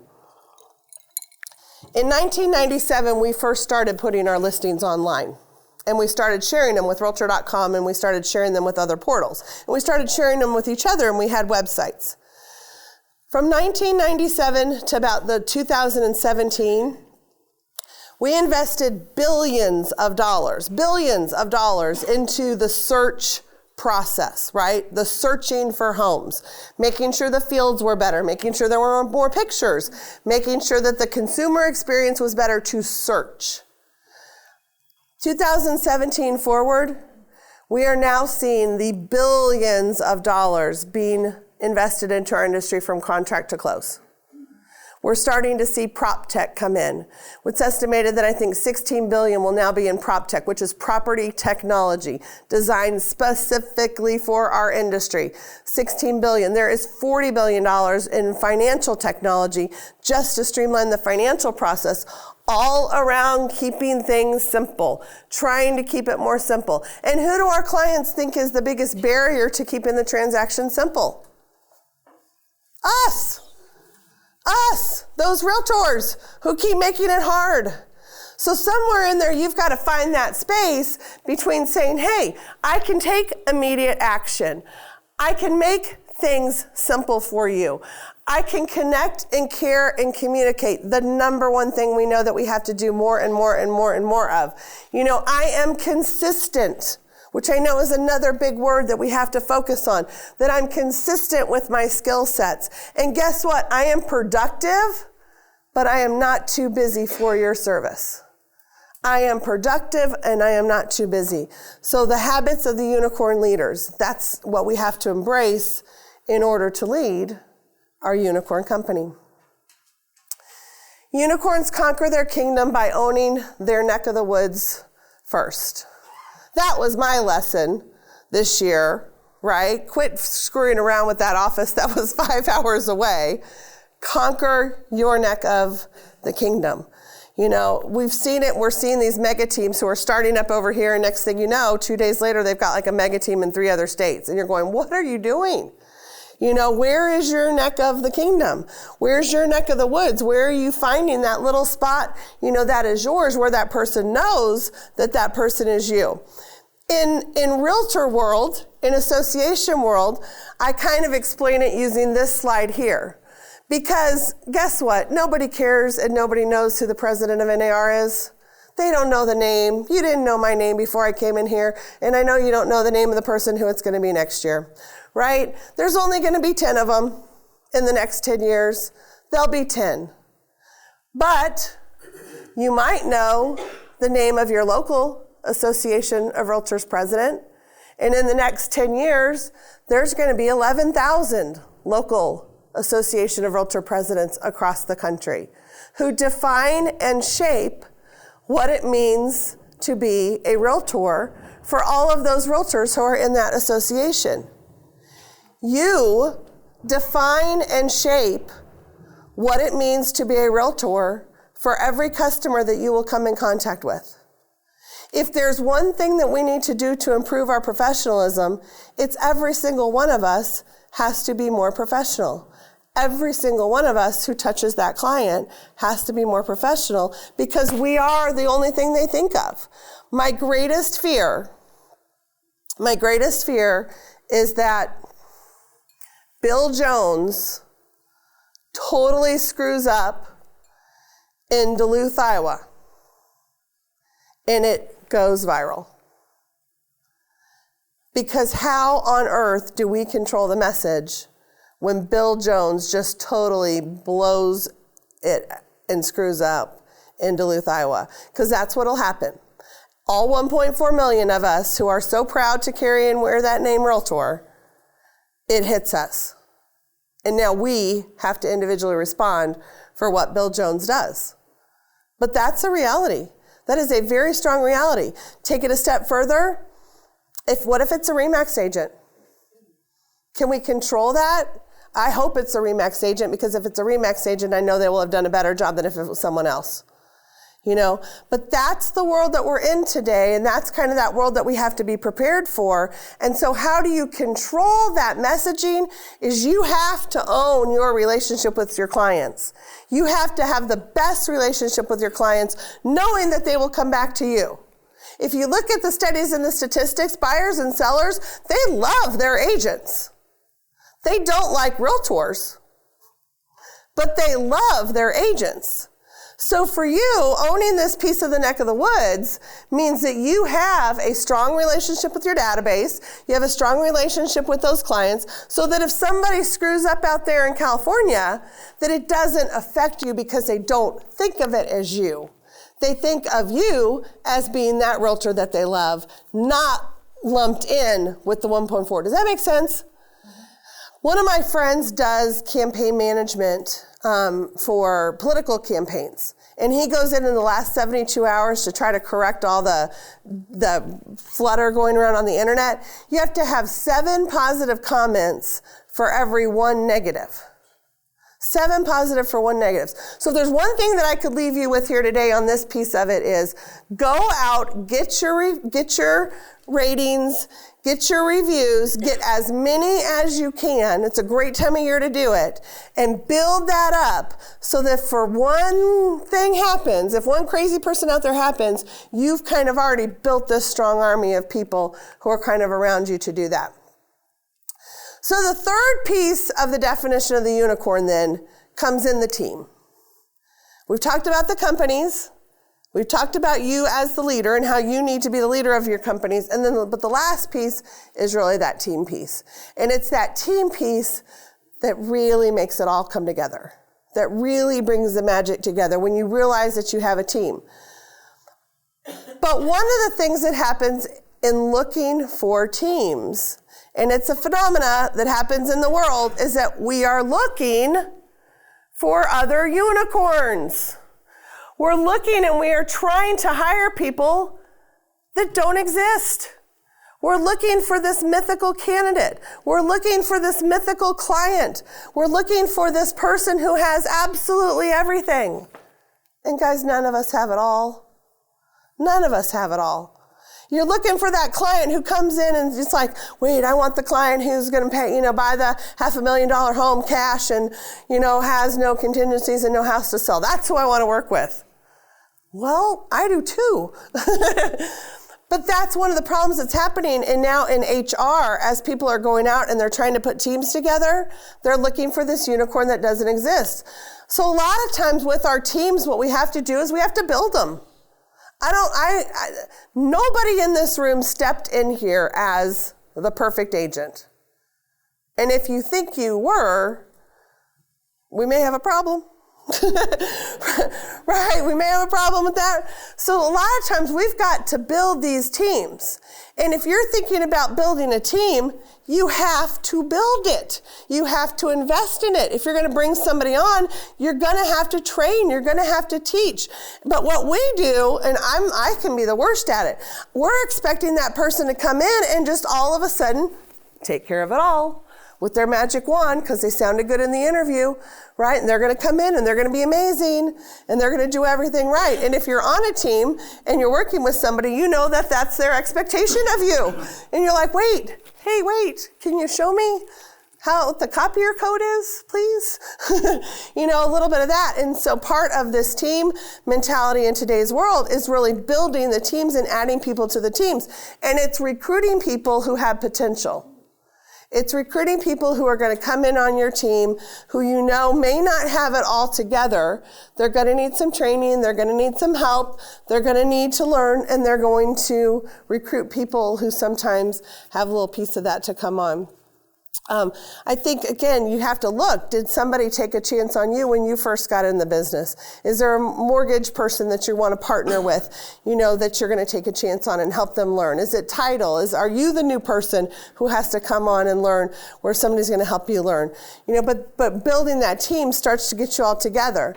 in 1997, we first started putting our listings online. And we started sharing them with Realtor.com, and we started sharing them with other portals. And we started sharing them with each other, and we had websites. From 1997 to about the 2017, we invested billions of dollars into the search process, right? The searching for homes, making sure the fields were better, making sure there were more pictures, making sure that the consumer experience was better to search. 2017 forward, we are now seeing the billions of dollars being invested into our industry from contract to close. We're starting to see prop tech come in. It's estimated that I think $16 billion will now be in prop tech, which is property technology, designed specifically for our industry. $16 billion. There is $40 billion in financial technology just to streamline the financial process, all around keeping things simple, trying to keep it more simple. And who do our clients think is the biggest barrier to keeping the transaction simple? Us, those realtors who keep making it hard. So somewhere in there, you've got to find that space between saying, hey, I can take immediate action. I can make things simple for you. I can connect and care and communicate. The number one thing we know that we have to do more and more and more and more of. I am consistent, which I know is another big word that we have to focus on, that I'm consistent with my skill sets. And guess what? I am productive, but I am not too busy for your service. I am productive and I am not too busy. So the habits of the unicorn leaders, that's what we have to embrace in order to lead our unicorn company. Unicorns conquer their kingdom by owning their neck of the woods first. That was my lesson this year, right? Quit screwing around with that office that was 5 hours away. Conquer your neck of the kingdom. You know, we've seen it. We're seeing these mega teams who are starting up over here, and next thing you know, 2 days later, they've got like a mega team in 3 other states. And you're going, what are you doing? You know, where is your neck of the kingdom? Where's your neck of the woods? Where are you finding that little spot, you know, that is yours, where that person knows that that person is you? In realtor world, in association world, I kind of explain it using this slide here. Because guess what? Nobody cares and nobody knows who the president of NAR is. They don't know the name. You didn't know my name before I came in here. And I know you don't know the name of the person who it's going to be next year. Right? There's only going to be 10 of them in the next 10 years. There'll be 10. But you might know the name of your local Association of Realtors president. And in the next 10 years, there's going to be 11,000 local Association of Realtor presidents across the country who define and shape what it means to be a realtor for all of those realtors who are in that association. You define and shape what it means to be a realtor for every customer that you will come in contact with. If there's one thing that we need to do to improve our professionalism, it's every single one of us has to be more professional. Every single one of us who touches that client has to be more professional because we are the only thing they think of. My greatest fear is that Bill Jones totally screws up in Duluth, Iowa, and it goes viral. Because how on earth do we control the message when Bill Jones just totally blows it and screws up in Duluth, Iowa? Because that's what'll happen. All 1.4 million of us who are so proud to carry and wear that name Realtor, it hits us. And now we have to individually respond for what Bill Jones does. But that's a reality. That is a very strong reality. Take it a step further. What if it's a RE/MAX agent? Can we control that? I hope it's a RE/MAX agent, because if it's a RE/MAX agent, I know they will have done a better job than if it was someone else. You know, but that's the world that we're in today, and that's kind of that world that we have to be prepared for. And so how do you control that messaging is you have to own your relationship with your clients. You have to have the best relationship with your clients, knowing that they will come back to you. If you look at the studies and the statistics, buyers and sellers, they love their agents. They don't like realtors, but they love their agents. So for you, owning this piece of the neck of the woods means that you have a strong relationship with your database, you have a strong relationship with those clients, so that if somebody screws up out there in California, that it doesn't affect you because they don't think of it as you. They think of you as being that realtor that they love, not lumped in with the 1.4. Does that make sense? One of my friends does campaign management for political campaigns. And he goes in the last 72 hours to try to correct all the flutter going around on the internet. You have to have 7 positive comments for every 1 negative. 7 positive for 1 negative. So if there's one thing that I could leave you with here today on this piece of it is go out, get your ratings, get your reviews, get as many as you can. It's a great time of year to do it. And build that up so that for one thing happens, if one crazy person out there happens, you've kind of already built this strong army of people who are kind of around you to do that. So the third piece of the definition of the unicorn then comes in the team. We've talked about the companies. We've talked about you as the leader and how you need to be the leader of your companies. But the last piece is really that team piece. And it's that team piece that really makes it all come together, that really brings the magic together when you realize that you have a team. But one of the things that happens in looking for teams, and it's a phenomena that happens in the world, is that we are looking for other unicorns. We're looking and we are trying to hire people that don't exist. We're looking for this mythical candidate. We're looking for this mythical client. We're looking for this person who has absolutely everything. And guys, none of us have it all. None of us have it all. You're looking for that client who comes in and it's like, wait, I want the client who's going to pay, buy the $500,000 home cash and, has no contingencies and no house to sell. That's who I want to work with. Well, I do too. But that's one of the problems that's happening. And now in HR, as people are going out and they're trying to put teams together, they're looking for this unicorn that doesn't exist. So a lot of times with our teams, what we have to do is we have to build them. Nobody in this room stepped in here as the perfect agent. And if you think you were, we may have a problem. Right? We may have a problem with that. So a lot of times we've got to build these teams. And if you're thinking about building a team, you have to build it. You have to invest in it. If you're going to bring somebody on, you're going to have to train. You're going to have to teach. But what we do, and I can be the worst at it, we're expecting that person to come in and just all of a sudden take care of it all with their magic wand because they sounded good in the interview, right? And they're going to come in and they're going to be amazing and they're going to do everything right. And if you're on a team and you're working with somebody, you know that that's their expectation of you. And you're like, wait, can you show me how the copier code is, please? A little bit of that. And so part of this team mentality in today's world is really building the teams and adding people to the teams. And it's recruiting people who have potential. It's recruiting people who are going to come in on your team who may not have it all together. They're going to need some training. They're going to need some help. They're going to need to learn, and they're going to recruit people who sometimes have a little piece of that to come on. I think, again, you have to look. Did somebody take a chance on you when you first got in the business? Is there a mortgage person that you want to partner with, that you're going to take a chance on and help them learn? Is it title? Are you the new person who has to come on and learn where somebody's going to help you learn? But building that team starts to get you all together.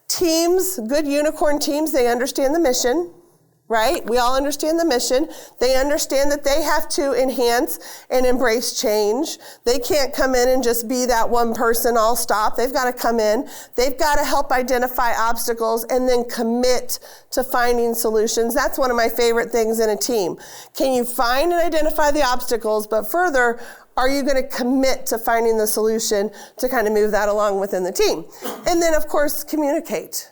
Teams, good unicorn teams, they understand the mission. Right? We all understand the mission. They understand that they have to enhance and embrace change. They can't come in and just be that one person all stop. They've got to come in. They've got to help identify obstacles and then commit to finding solutions. That's one of my favorite things in a team. Can you find and identify the obstacles, but further, are you going to commit to finding the solution to kind of move that along within the team? And then, of course, communicate.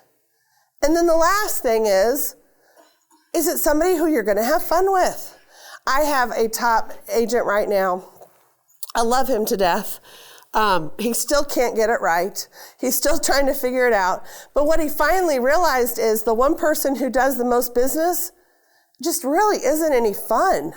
And then the last thing is it somebody who you're going to have fun with? I have a top agent right now. I love him to death. He still can't get it right. He's still trying to figure it out. But what he finally realized is the one person who does the most business just really isn't any fun,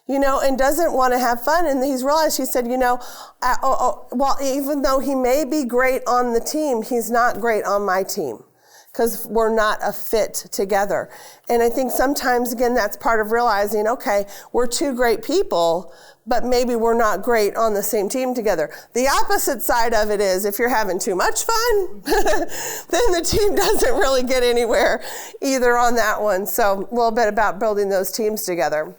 and doesn't want to have fun. And he's realized, he said, well, even though he may be great on the team, he's not great on my team, because we're not a fit together. And I think sometimes, again, that's part of realizing, okay, we're two great people, but maybe we're not great on the same team together. The opposite side of it is if you're having too much fun, then the team doesn't really get anywhere either on that one. So a little bit about building those teams together.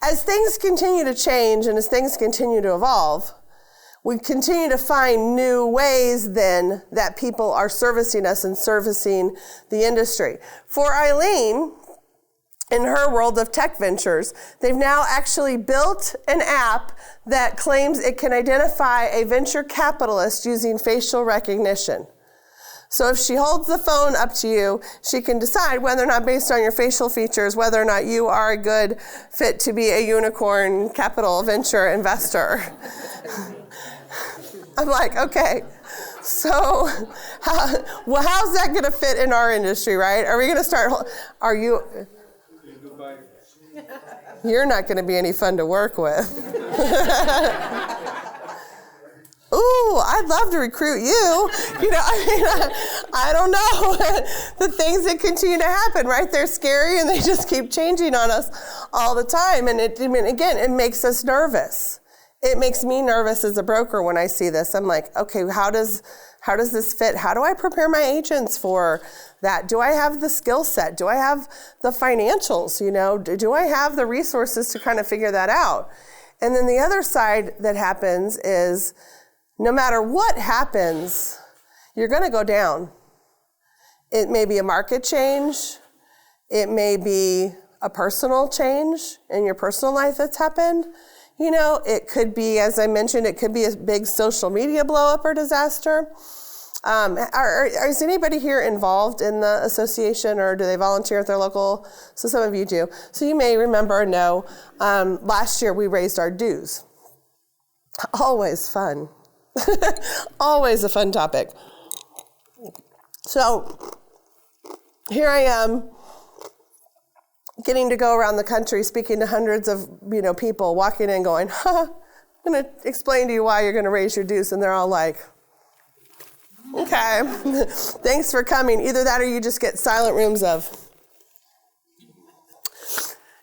As things continue to change and as things continue to evolve, we continue to find new ways then that people are servicing us and servicing the industry. For Eileen, in her world of tech ventures, they've now actually built an app that claims it can identify a venture capitalist using facial recognition. So if she holds the phone up to you, she can decide whether or not, based on your facial features, whether or not you are a good fit to be a unicorn capital venture investor. I'm like, okay, so how's that going to fit in our industry, right? Are we going to start, you're not going to be any fun to work with. ooh, I'd love to recruit you. I don't know. The things that continue to happen, right? They're scary and they just keep changing on us all the time. And it makes us nervous. It makes me nervous as a broker when I see this. I'm like, okay, how does this fit? How do I prepare my agents for that? Do I have the skill set? Do I have the financials? Do I have the resources to kind of figure that out? And then the other side that happens is no matter what happens, you're going to go down. It may be a market change. It may be a personal change in your personal life that's happened. It could be, as I mentioned, it could be a big social media blow up or disaster. Is anybody here involved in the association, or do they volunteer at their local? So some of you do. So you may remember or know, last year we raised our dues. Always fun. Always a fun topic. So here I am, getting to go around the country speaking to hundreds of people, walking in going, I'm going to explain to you why you're going to raise your dues. And they're all like, okay, thanks for coming. Either that or you just get silent rooms of.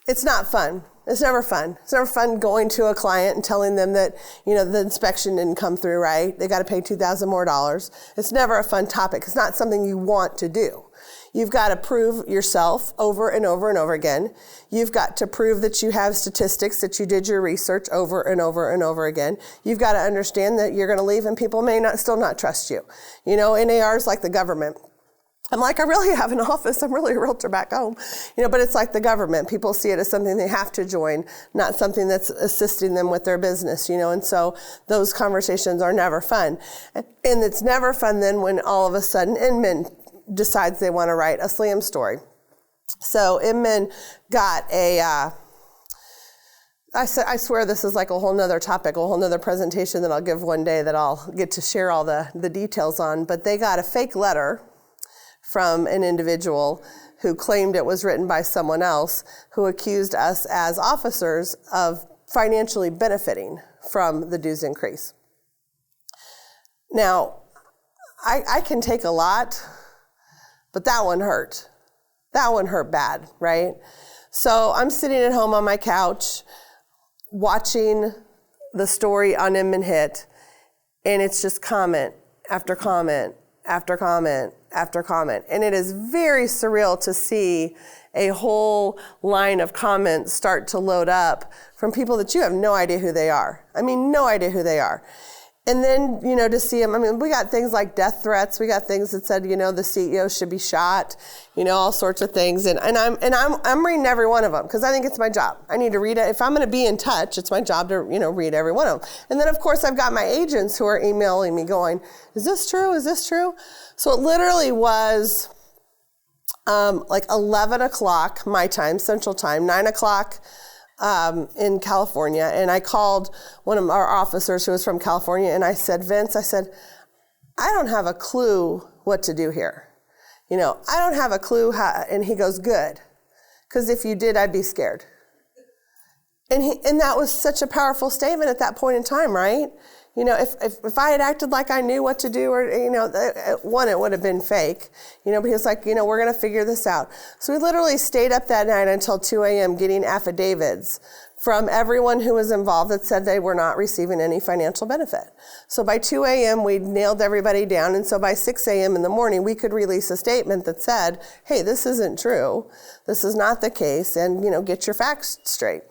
It's not fun. It's never fun. It's never fun going to a client and telling them that, the inspection didn't come through right. They got to pay $2,000 more. It's never a fun topic. It's not something you want to do. You've got to prove yourself over and over and over again. You've got to prove that you have statistics, that you did your research over and over and over again. You've got to understand that you're going to leave and people may still not trust you. NAR is like the government. I'm like, I really have an office. I'm really a realtor back home. But it's like the government. People see it as something they have to join, not something that's assisting them with their business, and so those conversations are never fun. And it's never fun then when all of a sudden Inman decides they want to write a slam story. So Inman got I swear this is like a whole nother topic, a whole nother presentation that I'll give one day that I'll get to share all the details on, but they got a fake letter from an individual who claimed it was written by someone else, who accused us as officers of financially benefiting from the dues increase. Now, I can take a lot, but that one hurt. That one hurt bad, right? So I'm sitting at home on my couch watching the story on Inman Hit, and it's just comment after comment after comment after comment. And it is very surreal to see a whole line of comments start to load up from people that you have no idea who they are. I mean, no idea who they are. And then, to see them, we got things like death threats. We got things that said, the CEO should be shot, all sorts of things. And I'm reading every one of them because I think it's my job. I need to read it. If I'm going to be in touch, it's my job to, read every one of them. And then, of course, I've got my agents who are emailing me going, is this true? Is this true? So it literally was like 11 o'clock my time, Central Time, 9 o'clock in California, and I called one of our officers who was from California, and I said, Vince, I don't have a clue what to do here. I don't have a clue how, and he goes, good, because if you did, I'd be scared. And that was such a powerful statement at that point in time, right? If I had acted like I knew what to do, or, one, it would have been fake, but he was like, we're going to figure this out. So we literally stayed up that night until 2 a.m. getting affidavits from everyone who was involved that said they were not receiving any financial benefit. So by 2 a.m., we nailed everybody down. And so by 6 a.m. in the morning, we could release a statement that said, hey, this isn't true. This is not the case. And, get your facts straight.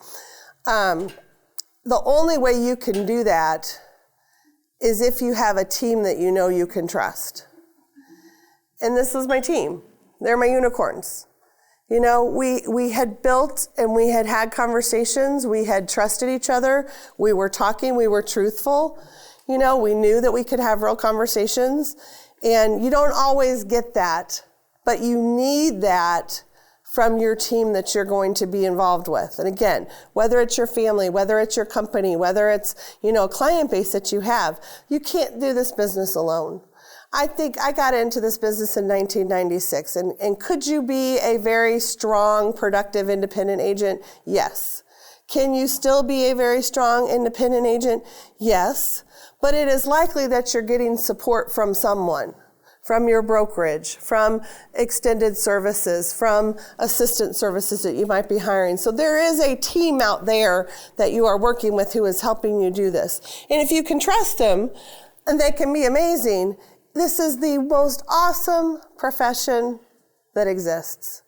The only way you can do that is if you have a team that you can trust. And this is my team. They're my unicorns. We had built and we had conversations. We had trusted each other. We were talking. We were truthful. We knew that we could have real conversations. And you don't always get that, but you need that from your team that you're going to be involved with. And again, whether it's your family, whether it's your company, whether it's, a client base that you have, you can't do this business alone. I think I got into this business in 1996. And could you be a very strong, productive, independent agent? Yes. Can you still be a very strong, independent agent? Yes. but it is likely that you're getting support from someone, from your brokerage, from extended services, from assistant services that you might be hiring. So there is a team out there that you are working with who is helping you do this. And if you can trust them, and they can be amazing, this is the most awesome profession that exists.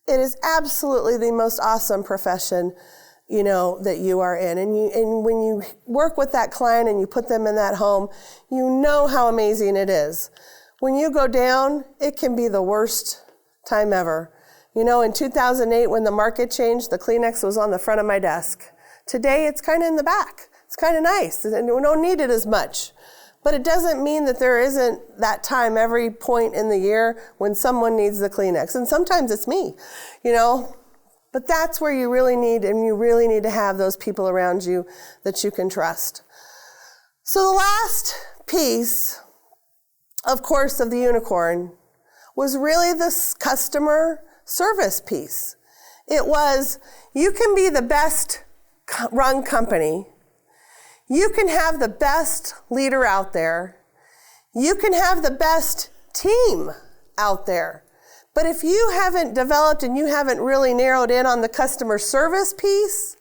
It is absolutely the most awesome profession, that you are in. And when you work with that client and you put them in that home, you know how amazing it is. When you go down, it can be the worst time ever. In 2008, when the market changed, the Kleenex was on the front of my desk. Today, it's kind of in the back. It's kind of nice, and we don't need it as much. But it doesn't mean that there isn't that time every point in the year when someone needs the Kleenex. And sometimes it's me, But that's where you really need to have those people around you that you can trust. So the last piece, of course, of the unicorn was really this customer service piece. It was, you can be the best run company. You can have the best leader out there. You can have the best team out there. But if you haven't developed and you haven't really narrowed in on the customer service piece,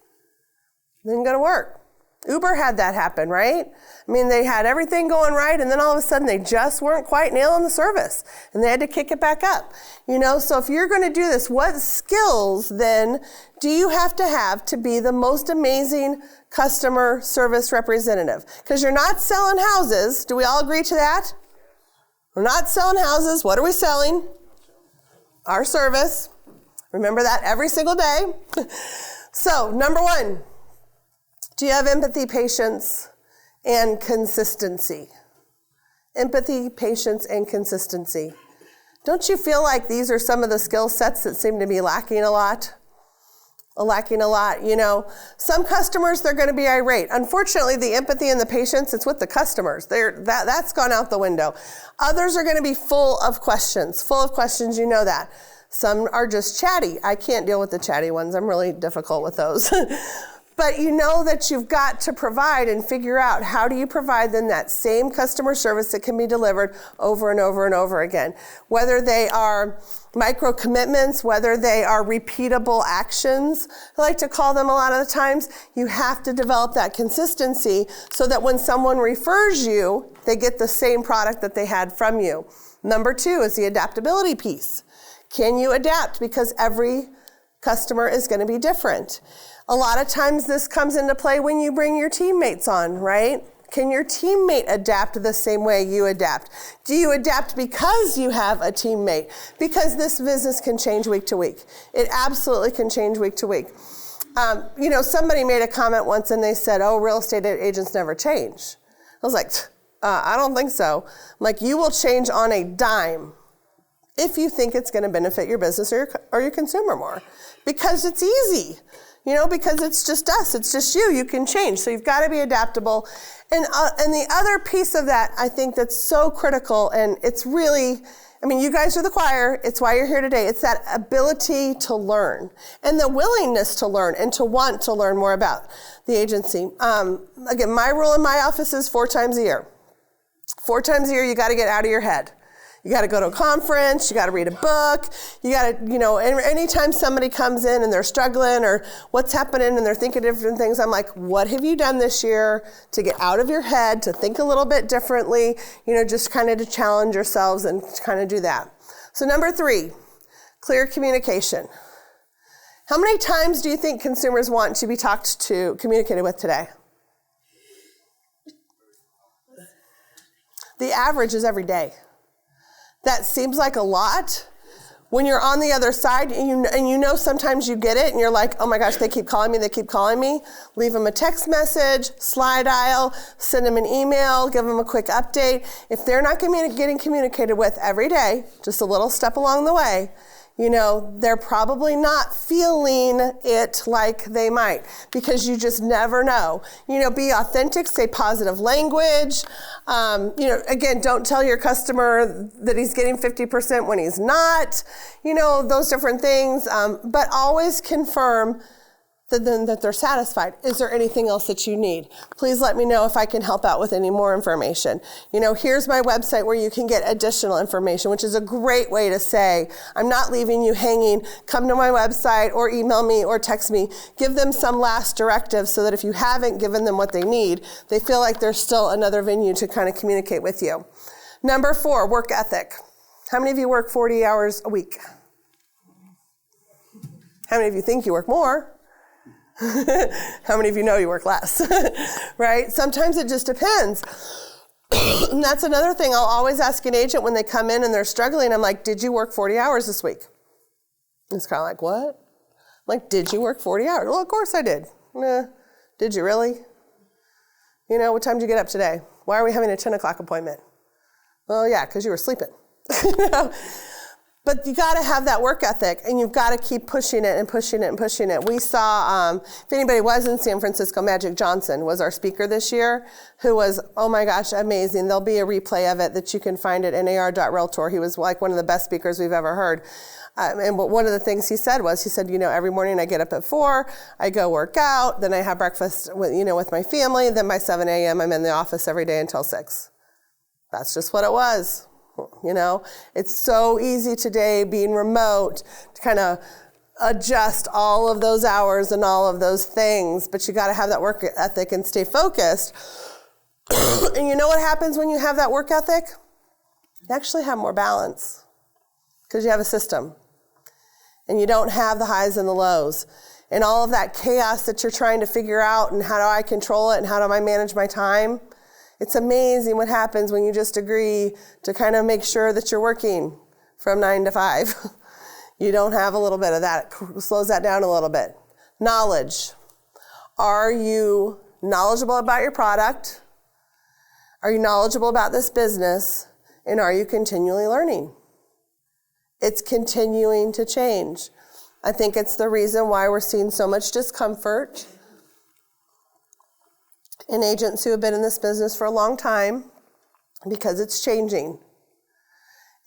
it ain't gonna work. Uber had that happen, right? They had everything going right, and then all of a sudden they just weren't quite nailing the service, and they had to kick it back up. So if you're gonna do this, what skills then do you have to be the most amazing customer service representative? Because you're not selling houses. Do we all agree to that? We're not selling houses. What are we selling? Our service. Remember that every single day. So, number one, do you have empathy, patience, and consistency? Empathy, patience, and consistency. Don't you feel like these are some of the skill sets that seem to be lacking a lot? Some customers, they're going to be irate. Unfortunately, the empathy and the patience, it's with the customers. That's gone out the window. Others are going to be full of questions, you know that. Some are just chatty. I can't deal with the chatty ones. I'm really difficult with those. But you know that you've got to provide and figure out how do you provide them that same customer service that can be delivered over and over and over again. Whether they are micro commitments, whether they are repeatable actions, I like to call them a lot of the times, you have to develop that consistency so that when someone refers you, they get the same product that they had from you. Number two is the adaptability piece. Can you adapt? Because every customer is going to be different. A lot of times this comes into play when you bring your teammates on, right? Can your teammate adapt the same way you adapt? Do you adapt because you have a teammate? Because this business can change week to week. It absolutely can change week to week. Somebody made a comment once and they said, real estate agents never change. I was like, I don't think so. I'm like, you will change on a dime if you think it's going to benefit your business or your consumer more. Because it's easy. Because it's just us, it's just you. You can change, so you've got to be adaptable. And the other piece of that, I think that's so critical, and it's really, you guys are the choir. It's why you're here today. It's that ability to learn and the willingness to learn and to want to learn more about the agency. Again, my rule in my office is 4 times a year. 4 times a year, you got to get out of your head. You got to go to a conference, you got to read a book, you got to, anytime somebody comes in and they're struggling or what's happening and they're thinking different things, I'm like, what have you done this year to get out of your head, to think a little bit differently, just kind of to challenge yourselves and kind of do that. So number 3, clear communication. How many times do you think consumers want to be communicated with today? The average is every day. That seems like a lot. When you're on the other side and sometimes you get it and you're like, oh my gosh, they keep calling me. Leave them a text message, slide dial, send them an email, give them a quick update. If they're not getting communicated with every day, just a little step along the way, they're probably not feeling it like they might, because you just never know. Be authentic, say positive language. Again, don't tell your customer that he's getting 50% when he's not, those different things. But always confirm then that they're satisfied. Is there anything else that you need? Please let me know if I can help out with any more information. Here's my website where you can get additional information, which is a great way to say, I'm not leaving you hanging. Come to my website or email me or text me. Give them some last directive so that if you haven't given them what they need, they feel like there's still another venue to kind of communicate with you. Number 4, work ethic. How many of you work 40 hours a week? How many of you think you work more? How many of you know you work less? Right? Sometimes it just depends. And that's another thing. I'll always ask an agent when they come in and they're struggling, I'm like, did you work 40 hours this week? It's kind of like, what? I'm like, did you work 40 hours? Well, of course I did. Nah. Did you really? What time did you get up today? Why are we having a 10 o'clock appointment? Well, yeah, because you were sleeping. But you got to have that work ethic, and you've got to keep pushing it and pushing it and pushing it. We saw, if anybody was in San Francisco, Magic Johnson was our speaker this year, who was, oh my gosh, amazing. There'll be a replay of it that you can find at nar.realtor. He was like one of the best speakers we've ever heard. And one of the things he said, every morning I get up at 4, I go work out, then I have breakfast with my family, then by 7 a.m. I'm in the office every day until 6. That's just what it was. It's so easy today being remote to kind of adjust all of those hours and all of those things, but you got to have that work ethic and stay focused. And you know what happens when you have that work ethic? You actually have more balance because you have a system and you don't have the highs and the lows and all of that chaos that you're trying to figure out and how do I control it and how do I manage my time. It's amazing what happens when you just agree to kind of make sure that you're working from 9 to 5. You don't have a little bit of that. It slows that down a little bit. Knowledge. Are you knowledgeable about your product? Are you knowledgeable about this business? And are you continually learning? It's continuing to change. I think it's the reason why we're seeing so much discomfort in agents who have been in this business for a long time, because it's changing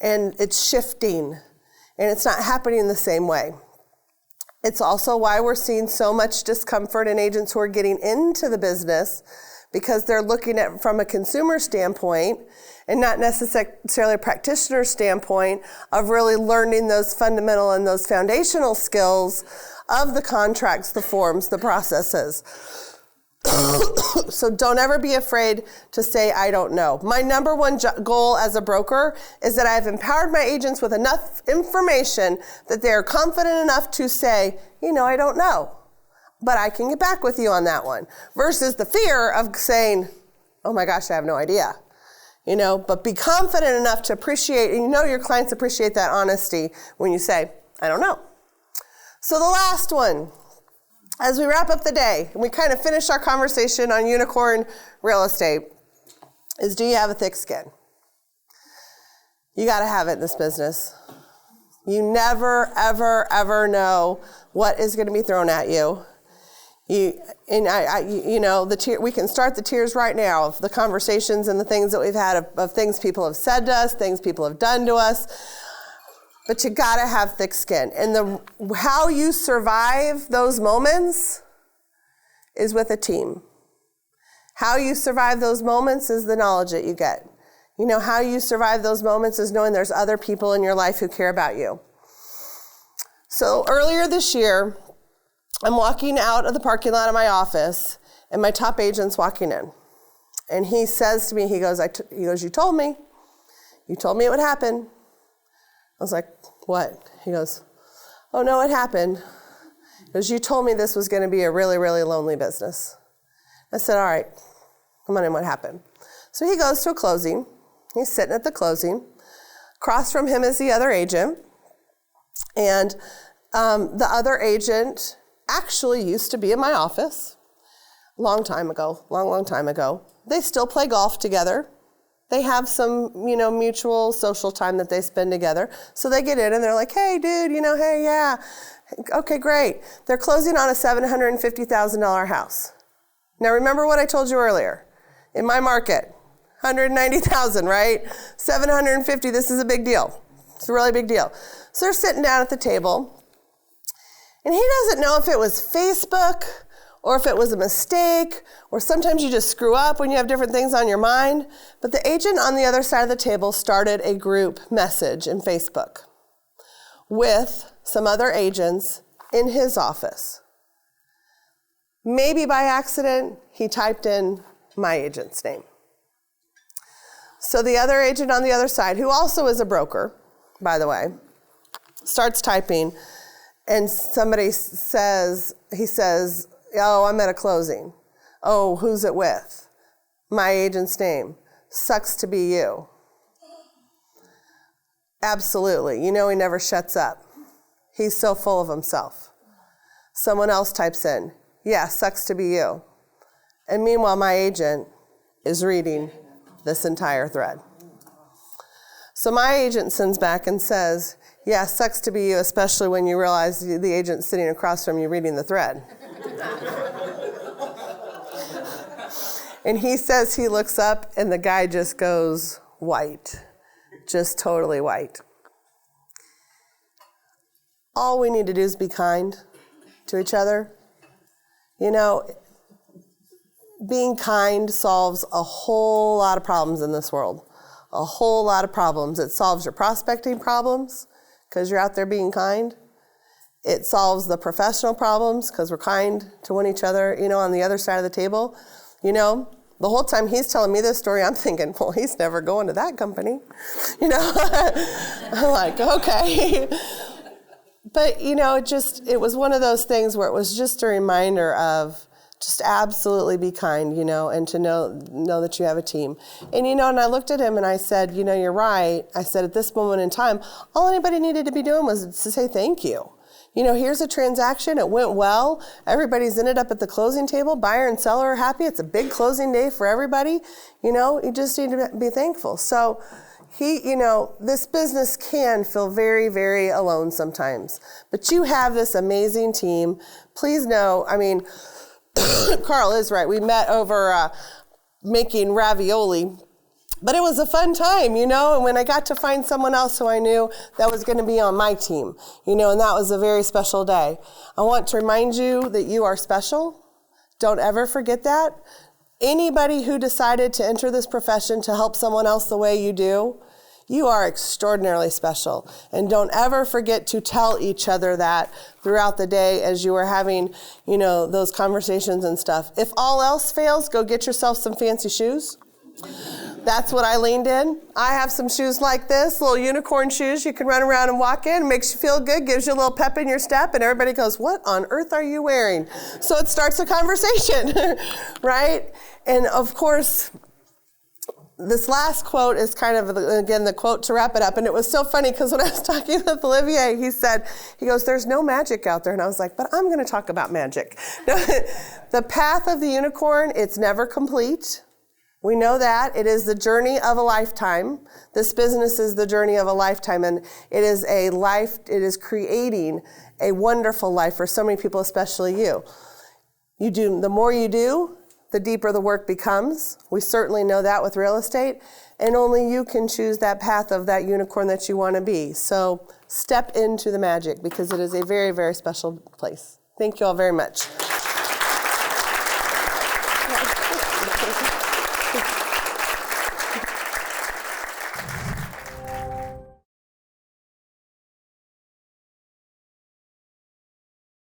and it's shifting and it's not happening the same way. It's also why we're seeing so much discomfort in agents who are getting into the business, because they're looking at it from a consumer standpoint and not necessarily a practitioner standpoint of really learning those fundamental and those foundational skills of the contracts, the forms, the processes. So don't ever be afraid to say, I don't know. My number one goal as a broker is that I have empowered my agents with enough information that they're confident enough to say, I don't know, but I can get back with you on that one. Versus the fear of saying, oh my gosh, I have no idea. But be confident enough to appreciate, and your clients appreciate that honesty when you say, I don't know. So the last one, as we wrap up the day, and we kind of finish our conversation on unicorn real estate, is do you have a thick skin? You got to have it in this business. You never, ever, ever know what is going to be thrown at you. We can start the tears right now of the conversations and the things that we've had of things people have said to us, things people have done to us. But you gotta have thick skin. And how you survive those moments is with a team. How you survive those moments is the knowledge that you get. How you survive those moments is knowing there's other people in your life who care about you. So earlier this year, I'm walking out of the parking lot of my office, and my top agent's walking in. And he says to me, he goes, you told me it would happen. I was like, what? He goes, oh no, it happened. He goes, you told me this was going to be a really, really lonely business. I said, all right, come on in, what happened? So he goes to a closing. He's sitting at the closing. Across from him is the other agent. And the other agent actually used to be in my office long time ago. They still play golf together. They have some, mutual social time that they spend together. So they get in and they're like, hey, dude, hey, yeah. Okay, great. They're closing on a $750,000 house. Now, remember what I told you earlier. In my market, $190,000, right? $750, this is a big deal. It's a really big deal. So they're sitting down at the table. And he doesn't know if it was Facebook or if it was a mistake, or sometimes you just screw up when you have different things on your mind. But the agent on the other side of the table started a group message in Facebook with some other agents in his office. Maybe by accident, he typed in my agent's name. So the other agent on the other side, who also is a broker, by the way, starts typing, and somebody says, oh, I'm at a closing. Oh, who's it with? My agent's name. Sucks to be you. Absolutely. You know he never shuts up. He's so full of himself. Someone else types in, yeah, sucks to be you. And meanwhile, my agent is reading this entire thread. So my agent sends back and says, yeah, sucks to be you, especially when you realize the agent's sitting across from you reading the thread. And he says he looks up and the guy just goes white, just totally white. All we need to do is be kind to each other. You know, being kind solves a whole lot of problems in this world. A whole lot of problems. It solves your prospecting problems because you're out there being kind. It solves the professional problems because we're kind to one each other, you know, on the other side of the table. You know, the whole time he's telling me this story, I'm thinking, well, he's never going to that company. You know, I'm like, okay. But, you know, it was one of those things where it was just a reminder of just absolutely be kind, you know, and to know that you have a team. And, you know, and I looked at him and I said, you know, you're right. I said, at this moment in time, all anybody needed to be doing was to say thank you. You know, here's a transaction. It went well. Everybody's ended up at the closing table. Buyer and seller are happy. It's a big closing day for everybody. You know, you just need to be thankful. So you know, this business can feel very, very alone sometimes. But you have this amazing team. Please know, I mean, Carl is right. We met over making ravioli. But it was a fun time, you know, and when I got to find someone else who I knew that was going to be on my team, you know, and that was a very special day. I want to remind you that you are special. Don't ever forget that. Anybody who decided to enter this profession to help someone else the way you do, you are extraordinarily special. And don't ever forget to tell each other that throughout the day as you are having, you know, those conversations and stuff. If all else fails, go get yourself some fancy shoes. That's what I leaned in. I have some shoes like this, little unicorn shoes you can run around and walk in. Makes you feel good, gives you a little pep in your step, and everybody goes, what on earth are you wearing? So it starts a conversation, right? And of course, this last quote is kind of, again, the quote to wrap it up. And it was so funny because when I was talking with Olivier, he goes, there's no magic out there. And I was like, but I'm going to talk about magic. The path of the unicorn, it's never complete. We know that. It is the journey of a lifetime. This business is the journey of a lifetime, and it is creating a wonderful life for so many people, especially you. The more you do, the deeper the work becomes. We certainly know that with real estate, and only you can choose that path of that unicorn that you want to be. So step into the magic because it is a very, very special place. Thank you all very much.